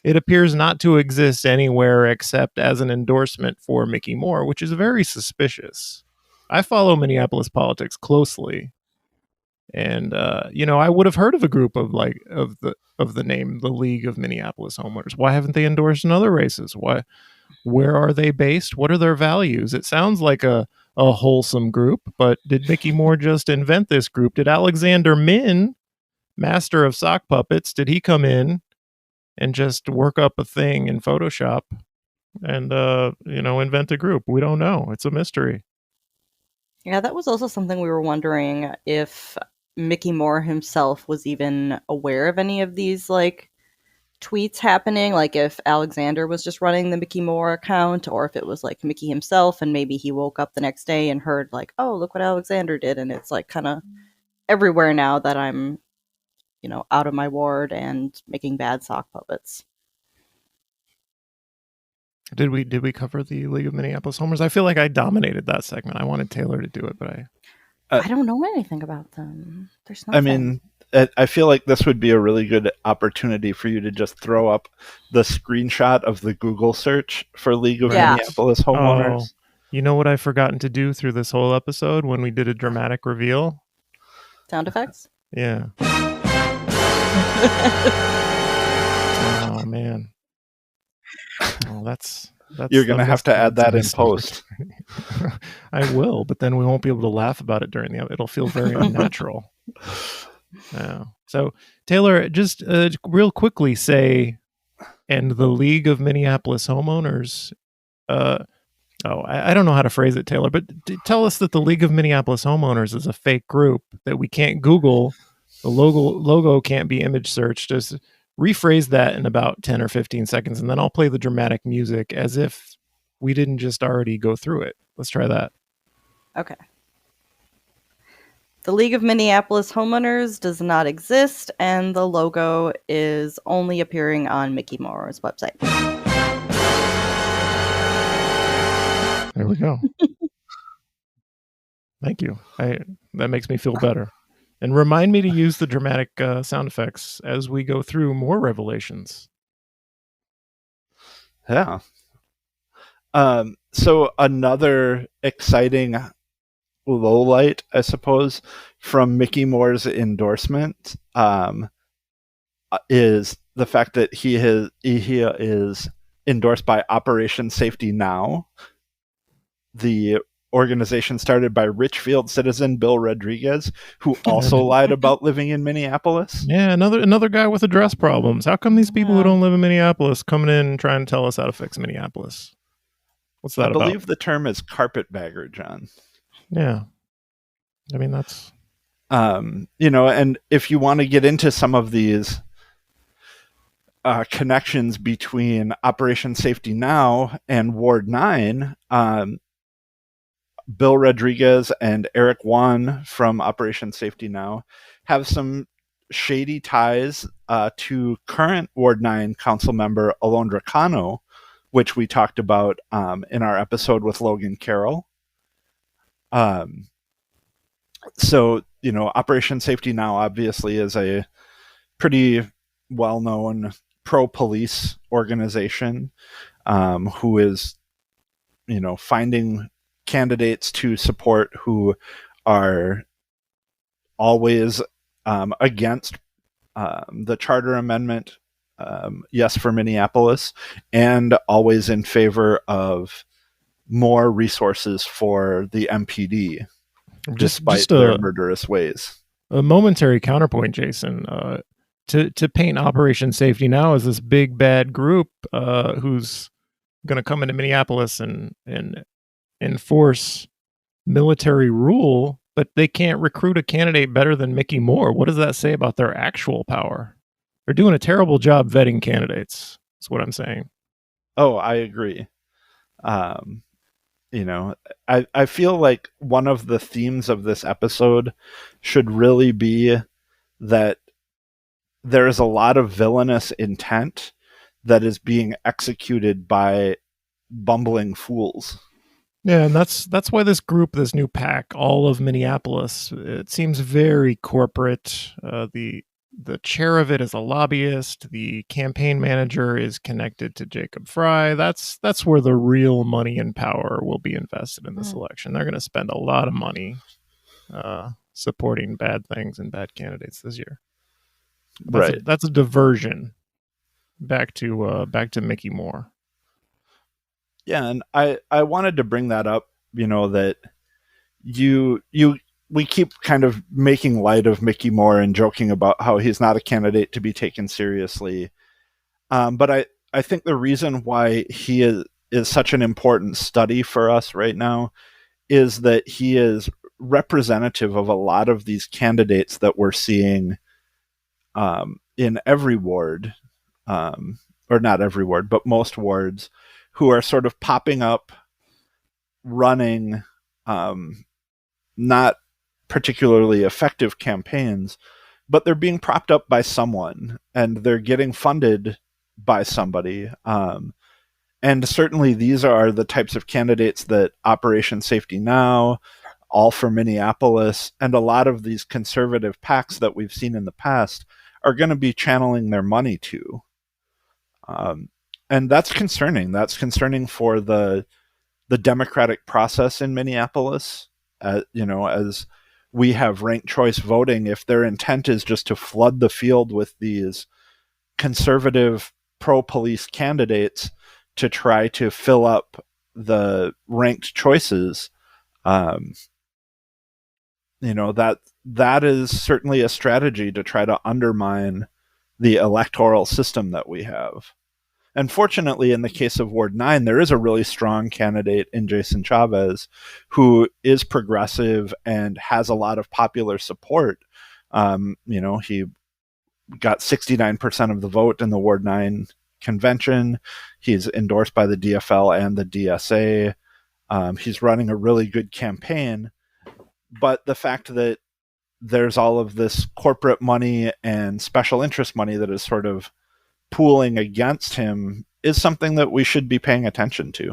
It appears not to exist anywhere except as an endorsement for Mickey Moore, which is very suspicious. I follow Minneapolis politics closely, and I would have heard of a group of the name the League of Minneapolis Homeowners. Why haven't they endorsed in other races? Where are they based? What are their values? It sounds like a a wholesome group. But did Mickey Moore just invent this group? Did Alexander Min, master of sock puppets, did he come in and just work up a thing in Photoshop and invent a group? We don't know. It's a mystery. Yeah, that was also something we were wondering if Mickey Moore himself was even aware of any of these like tweets happening, like if Alexander was just running the Mickey Moore account, or if it was like Mickey himself and maybe he woke up the next day and heard like, oh, look what Alexander did, and it's like kind of everywhere now that I'm out of my ward and making bad sock puppets. Did we cover the League of Minneapolis Homers? I feel like I dominated that segment. I wanted Taylor to do it, but I don't know anything about them. There's nothing. I mean, I feel like this would be a really good opportunity for you to just throw up the screenshot of the Google search for League of Minneapolis Homeowners. Oh, you know what I've forgotten to do through this whole episode when we did a dramatic reveal? Sound effects? Yeah. Oh, man. Oh, that's You're going to have to add that in post. I will, but then we won't be able to laugh about it during it'll feel very unnatural. Yeah. So, Taylor, just real quickly say, and the League of Minneapolis Homeowners, I don't know how to phrase it, Taylor, but tell us that the League of Minneapolis Homeowners is a fake group that we can't Google. The logo can't be image searched. Just rephrase that in about 10 or 15 seconds, and then I'll play the dramatic music as if we didn't just already go through it. Let's try that. Okay. The League of Minneapolis Homeowners does not exist, and the logo is only appearing on Mickey Moore's website. There we go. Thank you. That makes me feel better. And remind me to use the dramatic sound effects as we go through more revelations. Yeah. So another exciting lowlight, I suppose, from Mickey Moore's endorsement is the fact that he is endorsed by Operation Safety Now, the organization started by Richfield citizen Bill Rodriguez, who also lied about living in Minneapolis. Yeah, another guy with address problems. How come these people who don't live in Minneapolis coming in and trying to tell us how to fix Minneapolis? What's that about? I believe the term is carpetbagger, John. Yeah. I mean, that's... and if you want to get into some of these connections between Operation Safety Now and Ward 9, Bill Rodriguez and Eric Wan from Operation Safety Now have some shady ties to current Ward 9 council member Alondra Cano, which we talked about in our episode with Logan Carroll. So, Operation Safety Now obviously is a pretty well-known pro-police organization who is, finding candidates to support who are always against the charter amendment, yes for Minneapolis, and always in favor of more resources for the MPD, despite their murderous ways. A momentary counterpoint, Jason, to paint Operation Safety Now as this big bad group who's going to come into Minneapolis and enforce military rule, but they can't recruit a candidate better than Mickey Moore. What does that say about their actual power? They're doing a terrible job vetting candidates. That's what I'm saying. Oh, I agree. I feel like one of the themes of this episode should really be that there is a lot of villainous intent that is being executed by bumbling fools. Yeah, and that's why this group, this new PAC, all of Minneapolis, it seems very corporate. The chair of it is a lobbyist. The campaign manager is connected to Jacob Fry. That's where the real money and power will be invested in this election. They're going to spend a lot of money supporting bad things and bad candidates this year. That's a diversion back to Mickey Moore. Yeah, and I wanted to bring that up, that we keep kind of making light of Mickey Moore and joking about how he's not a candidate to be taken seriously. But I think the reason why he is such an important study for us right now is that he is representative of a lot of these candidates that we're seeing in every ward, or not every ward, but most wards, who are sort of popping up, running not particularly effective campaigns, but they're being propped up by someone and they're getting funded by somebody. And certainly these are the types of candidates that Operation Safety Now, All for Minneapolis, and a lot of these conservative PACs that we've seen in the past are going to be channeling their money to. And that's concerning. That's concerning for the democratic process in Minneapolis. As we have ranked choice voting, if their intent is just to flood the field with these conservative pro-police candidates to try to fill up the ranked choices, that is certainly a strategy to try to undermine the electoral system that we have. And fortunately, in the case of Ward 9, there is a really strong candidate in Jason Chavez who is progressive and has a lot of popular support. He got 69% of the vote in the Ward 9 convention. He's endorsed by the DFL and the DSA. He's running a really good campaign. But the fact that there's all of this corporate money and special interest money that is sort of pooling against him is something that we should be paying attention to.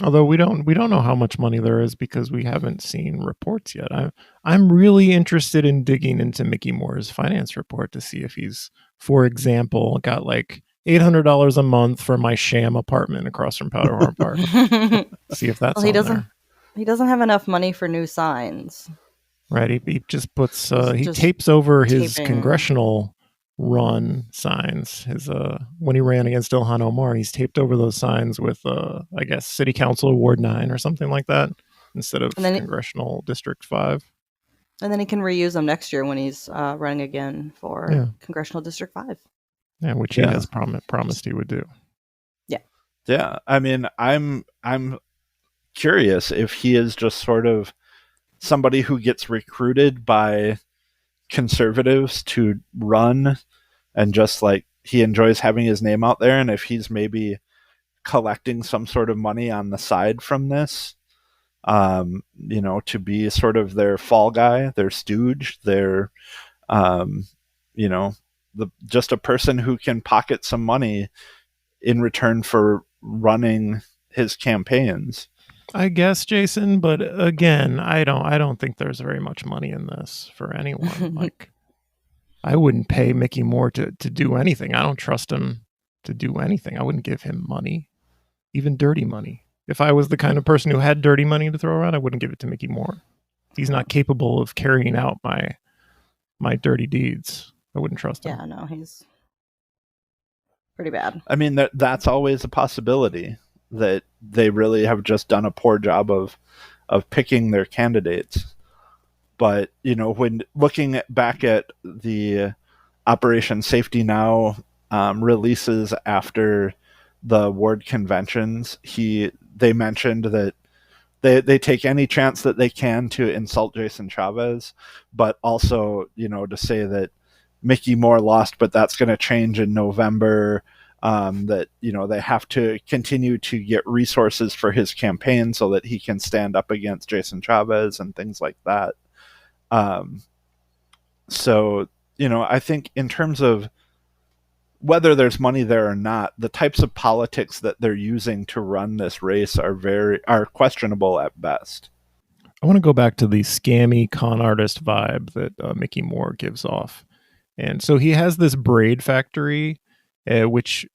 Although we don't know how much money there is because we haven't seen reports yet. I'm really interested in digging into Mickey Moore's finance report to see if he's, for example, got like $800 a month for my sham apartment across from Powderhorn Park. See if that's well, he on doesn't. there. He doesn't have enough money for new signs. Right. He just puts he just tapes over his taping. congressional run signs. His when he ran against Ilhan Omar, he's taped over those signs with I guess City Council Ward 9 or something like that instead of Congressional District 5. And then he can reuse them next year when he's running again for Congressional District 5. Yeah, which he has promised he would do. Yeah. Yeah. I mean, I'm curious if he is just sort of somebody who gets recruited by conservatives to run and just like he enjoys having his name out there, and if he's maybe collecting some sort of money on the side from this, to be sort of their fall guy, their stooge, their just a person who can pocket some money in return for running his campaigns. I guess, Jason, but again, I don't think there's very much money in this for anyone. Like, I wouldn't pay Mickey Moore to do anything. I don't trust him to do anything. I wouldn't give him money, even dirty money. If I was the kind of person who had dirty money to throw around, I wouldn't give it to Mickey Moore. He's not capable of carrying out my dirty deeds. I wouldn't trust him. Yeah, no, he's pretty bad. I mean, that's always a possibility, that they really have just done a poor job of picking their candidates. But, when looking back at the Operation Safety Now releases after the ward conventions, they mentioned that they take any chance that they can to insult Jason Chavez, but also, to say that Mickey Moore lost, but that's going to change in November. That they have to continue to get resources for his campaign so that he can stand up against Jason Chavez and things like that. So I think in terms of whether there's money there or not, the types of politics that they're using to run this race are questionable at best. I want to go back to the scammy con artist vibe that Mickey Moore gives off. And so he has this braid factory, which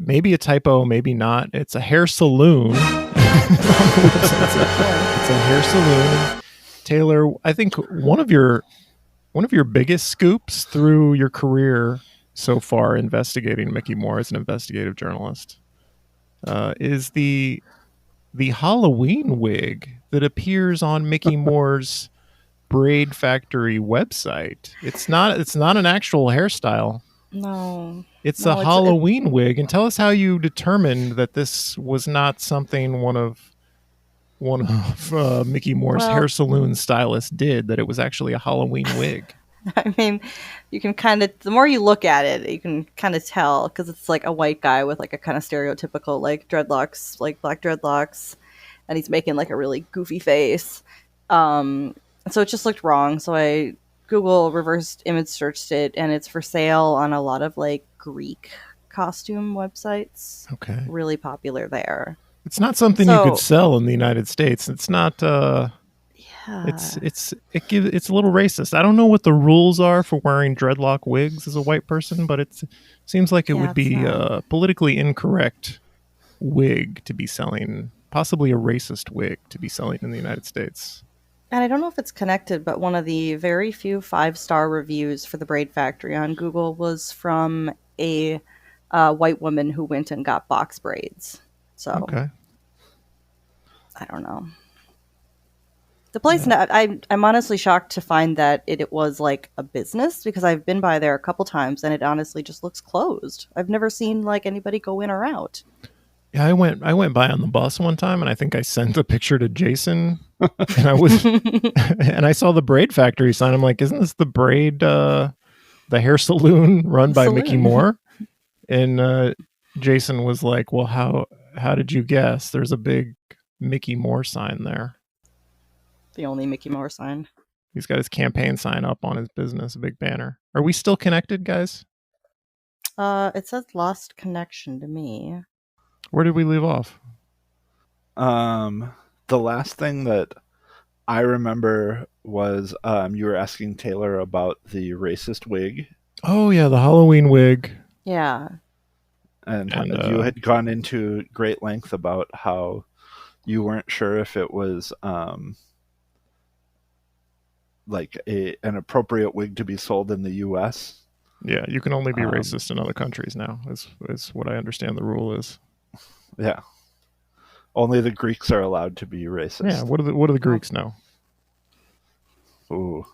maybe a typo, maybe not. It's a hair saloon. It's a hair saloon. Taylor, I think one of your biggest scoops through your career so far investigating Mickey Moore as an investigative journalist is the the Halloween wig that appears on Mickey Moore's Braid Factory website. It's not an actual hairstyle. No. It's No, a Halloween wig. And tell us how you determined that this was not something one of Mickey Moore's Well- hair saloon stylists did, that it was actually a Halloween wig. I mean, you can kind of, the more you look at it, you can kind of tell, because it's like a white guy with like a kind of stereotypical like dreadlocks, like black dreadlocks, and he's making like a really goofy face. So it just looked wrong. So I Google reversed image searched it, and it's for sale on a lot of like Greek costume websites. Okay. Really popular there. It's not something you could sell in the United States. It's not it's a little racist. I don't know what the rules are for wearing dreadlock wigs as a white person, but it seems like it would be a politically incorrect wig to be selling, possibly a racist wig to be selling in the United States. And I don't know if it's connected, but one of the very few 5-star reviews for the Braid Factory on Google was from a white woman who went and got box braids. So, okay. I don't know. The place, I'm honestly shocked to find that it was like a business, because I've been by there a couple times and it honestly just looks closed. I've never seen like anybody go in or out. Yeah, I went by on the bus one time, and I think I sent a picture to Jason, and I was and I saw the Braid Factory sign. I'm like, isn't this the braid, the hair saloon run by Mickey Moore? And Jason was like, well, how did you guess? There's a big Mickey Moore sign there. The only Mickey Moore sign. He's got his campaign sign up on his business, a big banner. Are we still connected, guys? It says lost connection to me. Where did we leave off? The last thing that I remember was you were asking Taylor about the racist wig. Oh yeah, the Halloween wig. Yeah. And you had gone into great length about how you weren't sure if it was like an appropriate wig to be sold in the U.S. Yeah, you can only be racist in other countries now, is what I understand the rule is. Yeah. Only the Greeks are allowed to be racist. Yeah, what do the Greeks know? Ooh.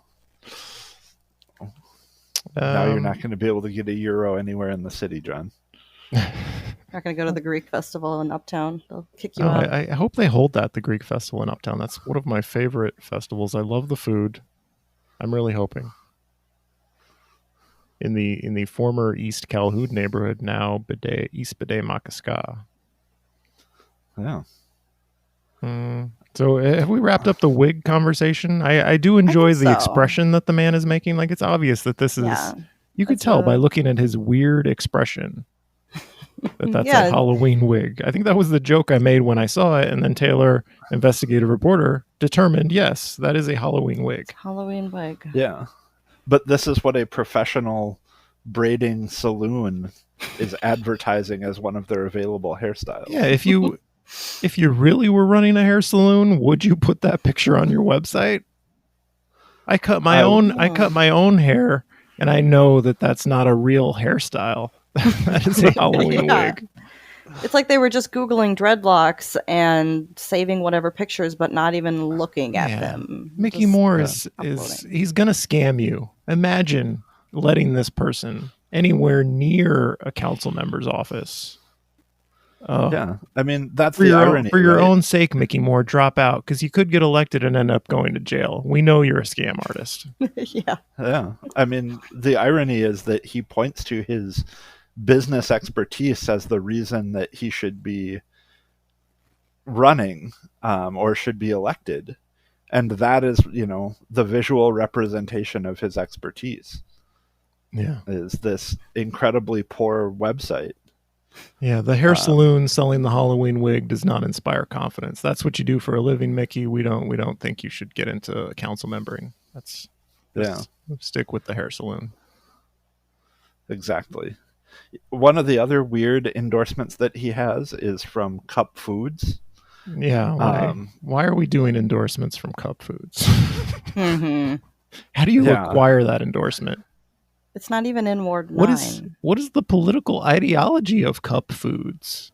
Now you're not going to be able to get a euro anywhere in the city, John. Not going to go to the Greek festival in Uptown. They'll kick you out. I hope they hold the Greek festival in Uptown. That's one of my favorite festivals. I love the food. I'm really hoping. In the former East Calhoun neighborhood, now East Bede Makaska. Yeah. So have we wrapped up the wig conversation? I do enjoy the expression that the man is making. Like, it's obvious that this is... Yeah, you could tell by looking at his weird expression that's a Halloween wig. I think that was the joke I made when I saw it, and then Taylor, investigative reporter, determined, yes, that is a Halloween wig. It's Halloween wig. Yeah. But this is what a professional braiding saloon is advertising as one of their available hairstyles. Yeah, if you really were running a hair saloon, would you put that picture on your website? I cut my own hair, and I know that that's not a real hairstyle. That is a Halloween wig. It's like they were just Googling dreadlocks and saving whatever pictures, but not even looking at them. Mickey Moore is he's going to scam you. Imagine letting this person anywhere near a council member's office. Yeah, I mean, that's for the your irony. For your own sake, Mickey Moore, drop out, because you could get elected and end up going to jail. We know you're a scam artist. Yeah. I mean, the irony is that he points to his business expertise as the reason that he should be running or should be elected. And that is, the visual representation of his expertise. Yeah. Is this incredibly poor website. Yeah, the hair saloon selling the Halloween wig does not inspire confidence. That's what you do for a living, Mickey. We don't think you should get into council membering. Stick with the hair saloon. Exactly. One of the other weird endorsements that he has is from Cup Foods. Yeah. Why are we doing endorsements from Cup Foods? Mm-hmm. How do you acquire that endorsement? It's not even in Ward 9. What is the political ideology of Cup Foods?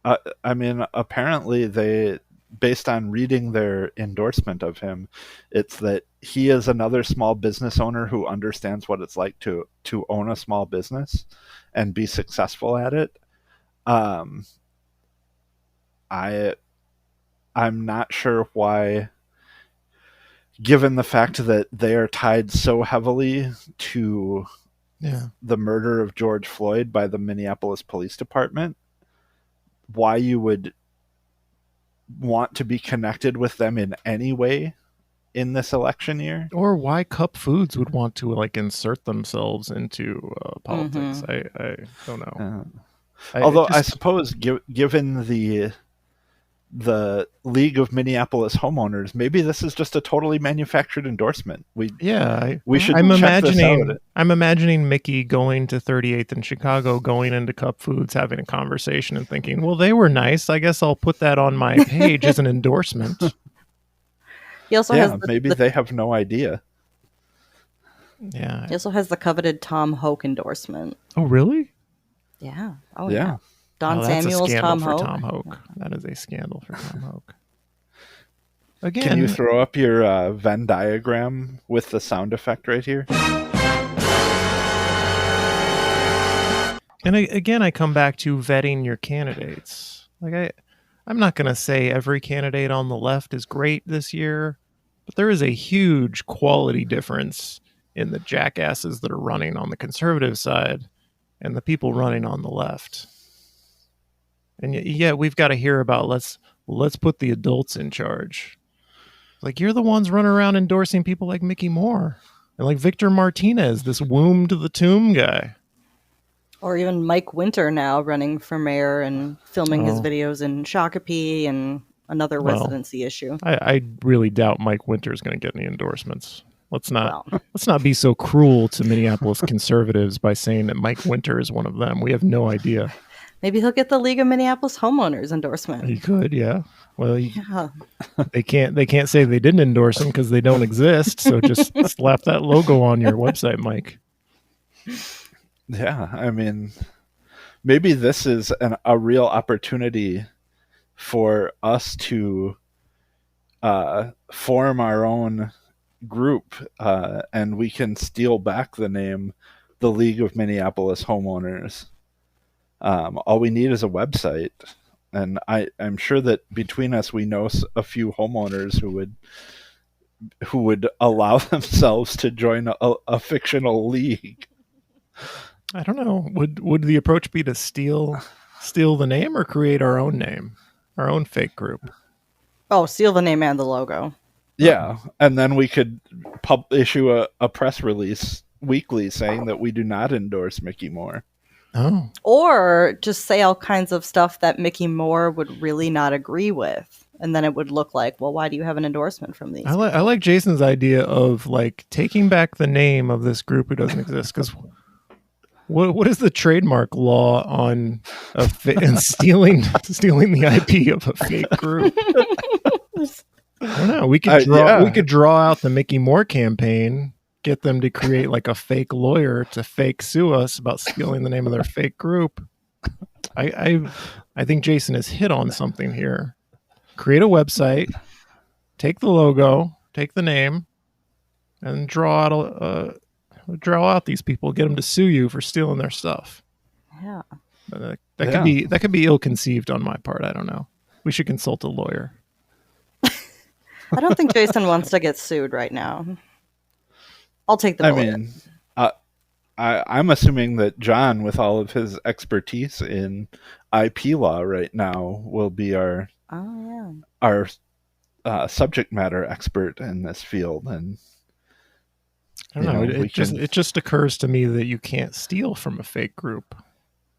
I mean, apparently based on reading their endorsement of him, it's that he is another small business owner who understands what it's like to own a small business and be successful at it. I'm not sure why, given the fact that they are tied so heavily to the murder of George Floyd by the Minneapolis Police Department, why you would want to be connected with them in any way in this election year. Or why Cup Foods would want to like insert themselves into politics. I don't know. Although I suppose given the League of Minneapolis Homeowners, maybe this is just a totally manufactured endorsement. We should check this out. I'm imagining Mickey going to 38th in Chicago, going into Cup Foods, having a conversation and thinking, well, they were nice. I guess I'll put that on my page as an endorsement. He also has maybe they have no idea. Yeah. He also has the coveted Tom Hoke endorsement. Oh, really? Yeah. Yeah. Don Samuels, Tom Hoke. Tom Hoke. That is a scandal for Tom Hoke. Again, can you throw up your Venn diagram with the sound effect right here? And again, I come back to vetting your candidates. Like I'm not going to say every candidate on the left is great this year, but there is a huge quality difference in the jackasses that are running on the conservative side and the people running on the left. And yet we've got to hear about let's put the adults in charge. Like, you're the ones running around endorsing people like Mickey Moore and like Victor Martinez, this womb to the tomb guy. Or even Mike Winter now running for mayor and filming his videos in Shakopee and another residency issue. I really doubt Mike Winter is going to get any endorsements. Let's not be so cruel to Minneapolis conservatives by saying that Mike Winter is one of them. We have no idea. Maybe he'll get the League of Minneapolis Homeowners endorsement. He could, yeah. Well, they can't say they didn't endorse him because they don't exist. So just slap that logo on your website, Mike. Yeah, I mean, maybe this is a real opportunity for us to form our own group, and we can steal back the name, the League of Minneapolis Homeowners. All we need is a website, and I'm sure that between us we know a few homeowners who would allow themselves to join a fictional league. I don't know. Would the approach be to steal the name or create our own name, our own fake group? Oh, steal the name and the logo. Yeah, and then we could issue a press release weekly saying that we do not endorse Mickey Moore. Oh. Or just say all kinds of stuff that Mickey Moore would really not agree with. And then it would look like, well, why do you have an endorsement from these? I like Jason's idea of like taking back the name of this group who doesn't exist. Because what is the trademark law on and stealing the IP of a fake group? I don't know. We could draw out the Mickey Moore campaign. Get them to create like a fake lawyer to fake sue us about stealing the name of their fake group. I think Jason has hit on something here. Create a website, take the logo, take the name, and draw out these people. Get them to sue you for stealing their stuff. Yeah, that could be ill-conceived on my part. I don't know. We should consult a lawyer. I don't think Jason wants to get sued right now. I'll take the bullet. I mean, I'm assuming that John, with all of his expertise in IP law right now, will be our subject matter expert in this field. And I don't know. It just occurs to me that you can't steal from a fake group.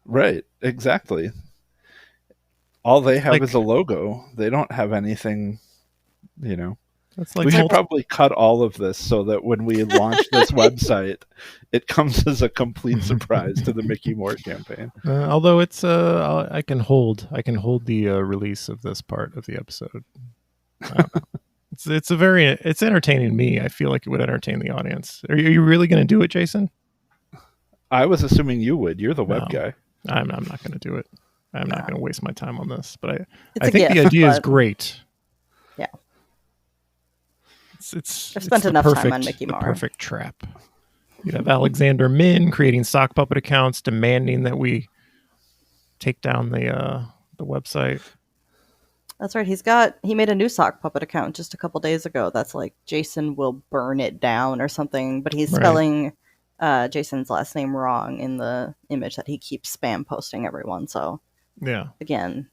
Right. Exactly. All they have is a logo. They don't have anything, That's like we should probably cut all of this so that when we launch this website, it comes as a complete surprise to the Mickey Moore campaign. Although it's, I can hold the release of this part of the episode. It's entertaining me. I feel like it would entertain the audience. Are you really going to do it, Jason? I was assuming you would. You're the web guy. I'm not going to do it. I'm not Yeah. going to waste my time on this, but It's I a think the gift, idea is but- great. Yeah. It's I've spent the enough time on perfect- Mickey the Moore. perfect trap. You'd have Alexander Min creating sock puppet accounts, demanding that we take down the website. That's right. He made a new sock puppet account just a couple days ago. That's like Jason will burn it down or something, but he's Right. spelling Jason's last name wrong in the image that he keeps spam posting everyone. So Yeah. again,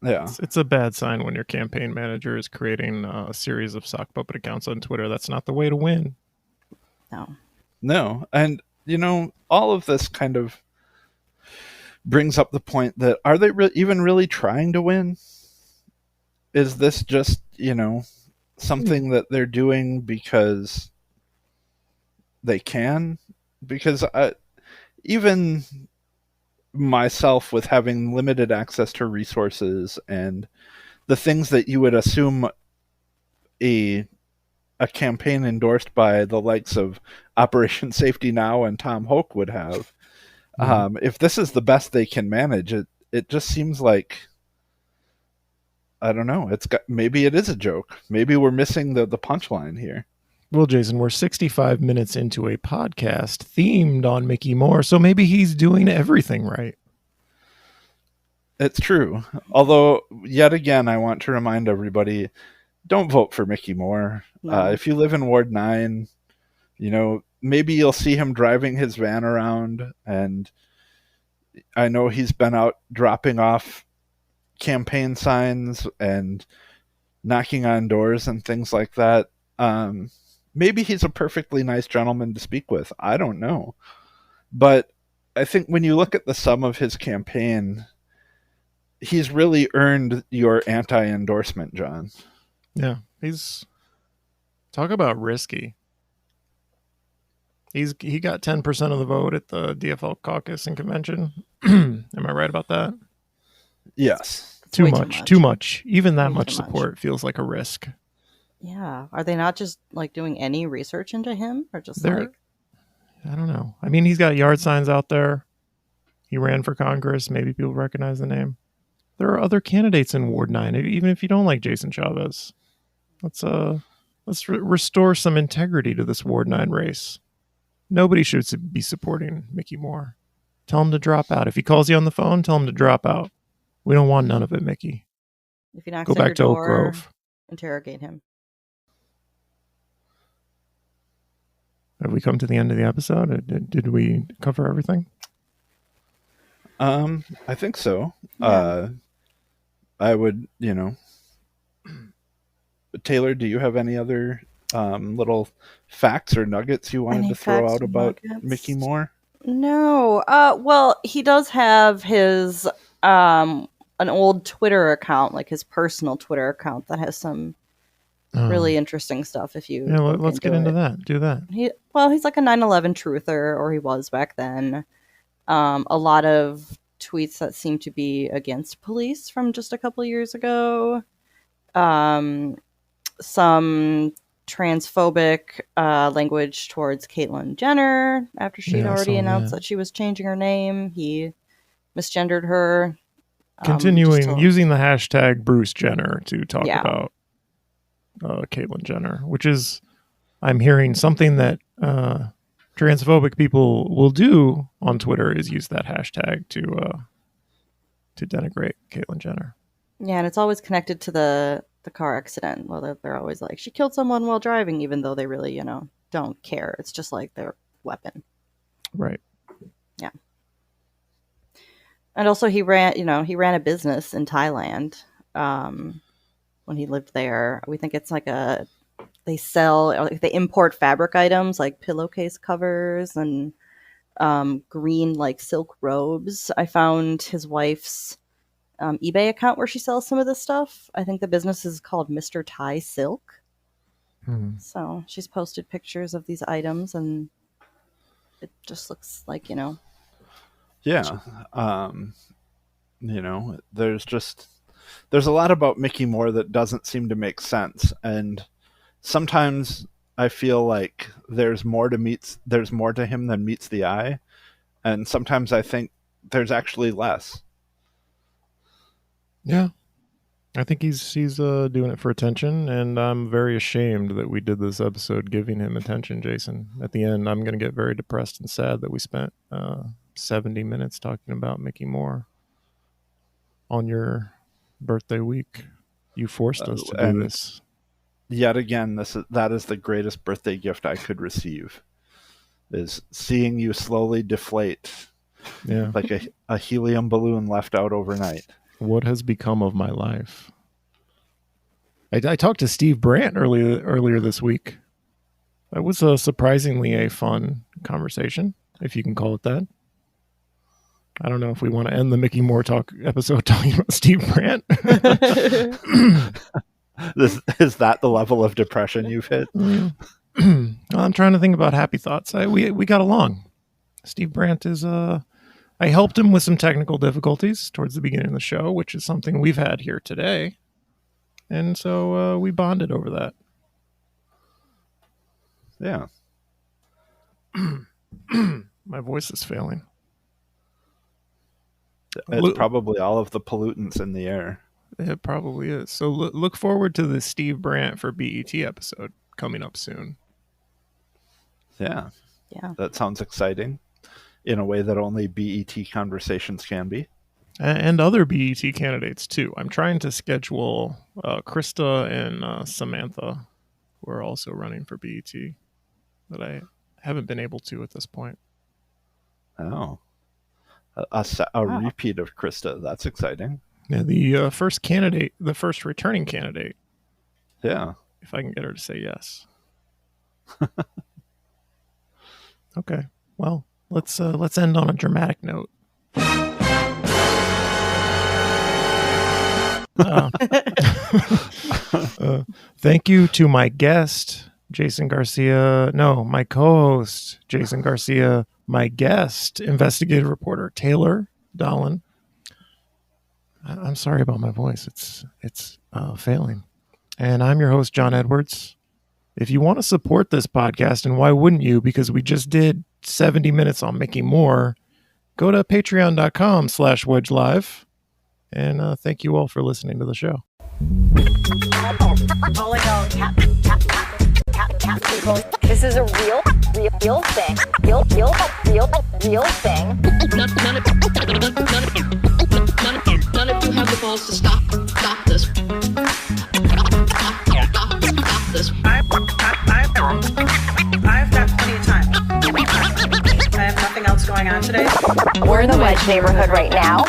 Yeah. It's a bad sign when your campaign manager is creating a series of sock puppet accounts on Twitter. That's not the way to win. no. No. And, all of this kind of brings up the point that are they even really trying to win? Is this just, something that they're doing because they can? Because even myself, with having limited access to resources and the things that you would assume a campaign endorsed by the likes of Operation Safety Now and Tom Hoke would have, if this is the best they can manage, it just seems like, I don't know. Maybe it is a joke. Maybe we're missing the punchline here. Well, Jason, we're 65 minutes into a podcast themed on Mickey Moore, so maybe he's doing everything right. It's true. Although, yet again, I want to remind everybody, don't vote for Mickey Moore. No. If you live in Ward 9, maybe you'll see him driving his van around, and I know he's been out dropping off campaign signs and knocking on doors and things like that. Maybe he's a perfectly nice gentleman to speak with. I don't know. But I think when you look at the sum of his campaign, he's really earned your anti-endorsement, John. Yeah, he's talk about risky. He got 10% of the vote at the DFL caucus and convention. Am I right about that? Yes. Too way much, too too much. much. Even that Way much too much. support feels like a risk. Yeah. Are they not just like doing any research into him or just They're- like I don't know. I mean, he's got yard signs out there. He ran for Congress. Maybe people recognize the name. There are other candidates in Ward 9, even if you don't like Jason Chavez. Let's restore some integrity to this Ward 9 race. Nobody should be supporting Mickey Moore. Tell him to drop out. If he calls you on the phone, tell him to drop out. We don't want none of it, Mickey. if he knocks Go at your back to Oak door, Grove. interrogate him. Have we come to the end of the episode? Did we cover everything? I think so. Yeah. I would, Taylor, do you have any other little facts or nuggets you wanted Any to throw facts out or about nuggets? Mickey Moore? No. Well, he does have his an old Twitter account, like his personal Twitter account that has some really interesting stuff if you let's get into that. Do that. He's like a 9/11 truther, or he was back then. A lot of tweets that seem to be against police from just a couple years ago. Some transphobic language towards Caitlyn Jenner after she'd Yeah, I already saw announced that. that she was changing her name. He misgendered her. Continuing just to- using the hashtag Bruce Jenner to talk Yeah. about Caitlyn Jenner, which is, I'm hearing something that transphobic people will do on Twitter is use that hashtag to denigrate Caitlyn Jenner. Yeah, and it's always connected to the car accident. Well, they're always like, she killed someone while driving, even though they really, don't care. It's just like their weapon. Right. And also he ran a business in Thailand when he lived there. We think it's like they import fabric items like pillowcase covers and green like silk robes. I found his wife's eBay account where she sells some of this stuff. I think the business is called Mr. Thai Silk. So she's posted pictures of these items and it just looks like, Yeah. There's a lot about Mickey Moore that doesn't seem to make sense. And sometimes I feel like there's more to him than meets the eye. And sometimes I think there's actually less. Yeah. I think he's doing it for attention, and I'm very ashamed that we did this episode giving him attention, Jason. At the end, I'm going to get very depressed and sad that we spent 70 minutes talking about Mickey Moore on your birthday week. You forced us to do this. Yet again, that is the greatest birthday gift I could receive, is seeing you slowly deflate like a helium balloon left out overnight. What has become of my life? I talked to Steve Brandt earlier this week. That was surprisingly a fun conversation, if you can call it that. I don't know if we want to end the Mickey Moore talk episode talking about Steve Brandt. Is that the level of depression you've hit? I'm trying to think about happy thoughts. We got along. Steve Brandt is I helped him with some technical difficulties towards the beginning of the show, which is something we've had here today. And so we bonded over that. Yeah. My voice is failing. It's probably all of the pollutants in the air. It probably is. So look forward to the Steve Brandt for BET episode coming up soon. Yeah. That sounds exciting. In a way that only BET conversations can be. And other BET candidates, too. I'm trying to schedule Krista and Samantha, who are also running for BET, that I haven't been able to at this point. Oh. A repeat of Krista. That's exciting. Yeah, the first returning candidate. Yeah. If I can get her to say yes. Okay. Well, let's end on a dramatic note. Thank you to my guest, Jason Garcia. No, my co-host, Jason Garcia. My guest, investigative reporter Taylor Dolan. I'm sorry about my voice. It's failing. And I'm your host, John Edwards. If you want to support this podcast, and why wouldn't you? Because we just did 70 minutes on Mickey Moore. Go to patreon.com/Wedge Live. And thank you all for listening to the show. This is a real thing. Real thing. None of you have the balls to stop this. Stop this. I've got plenty of time. I have nothing else going on today. We're in the Wedge neighborhood right now.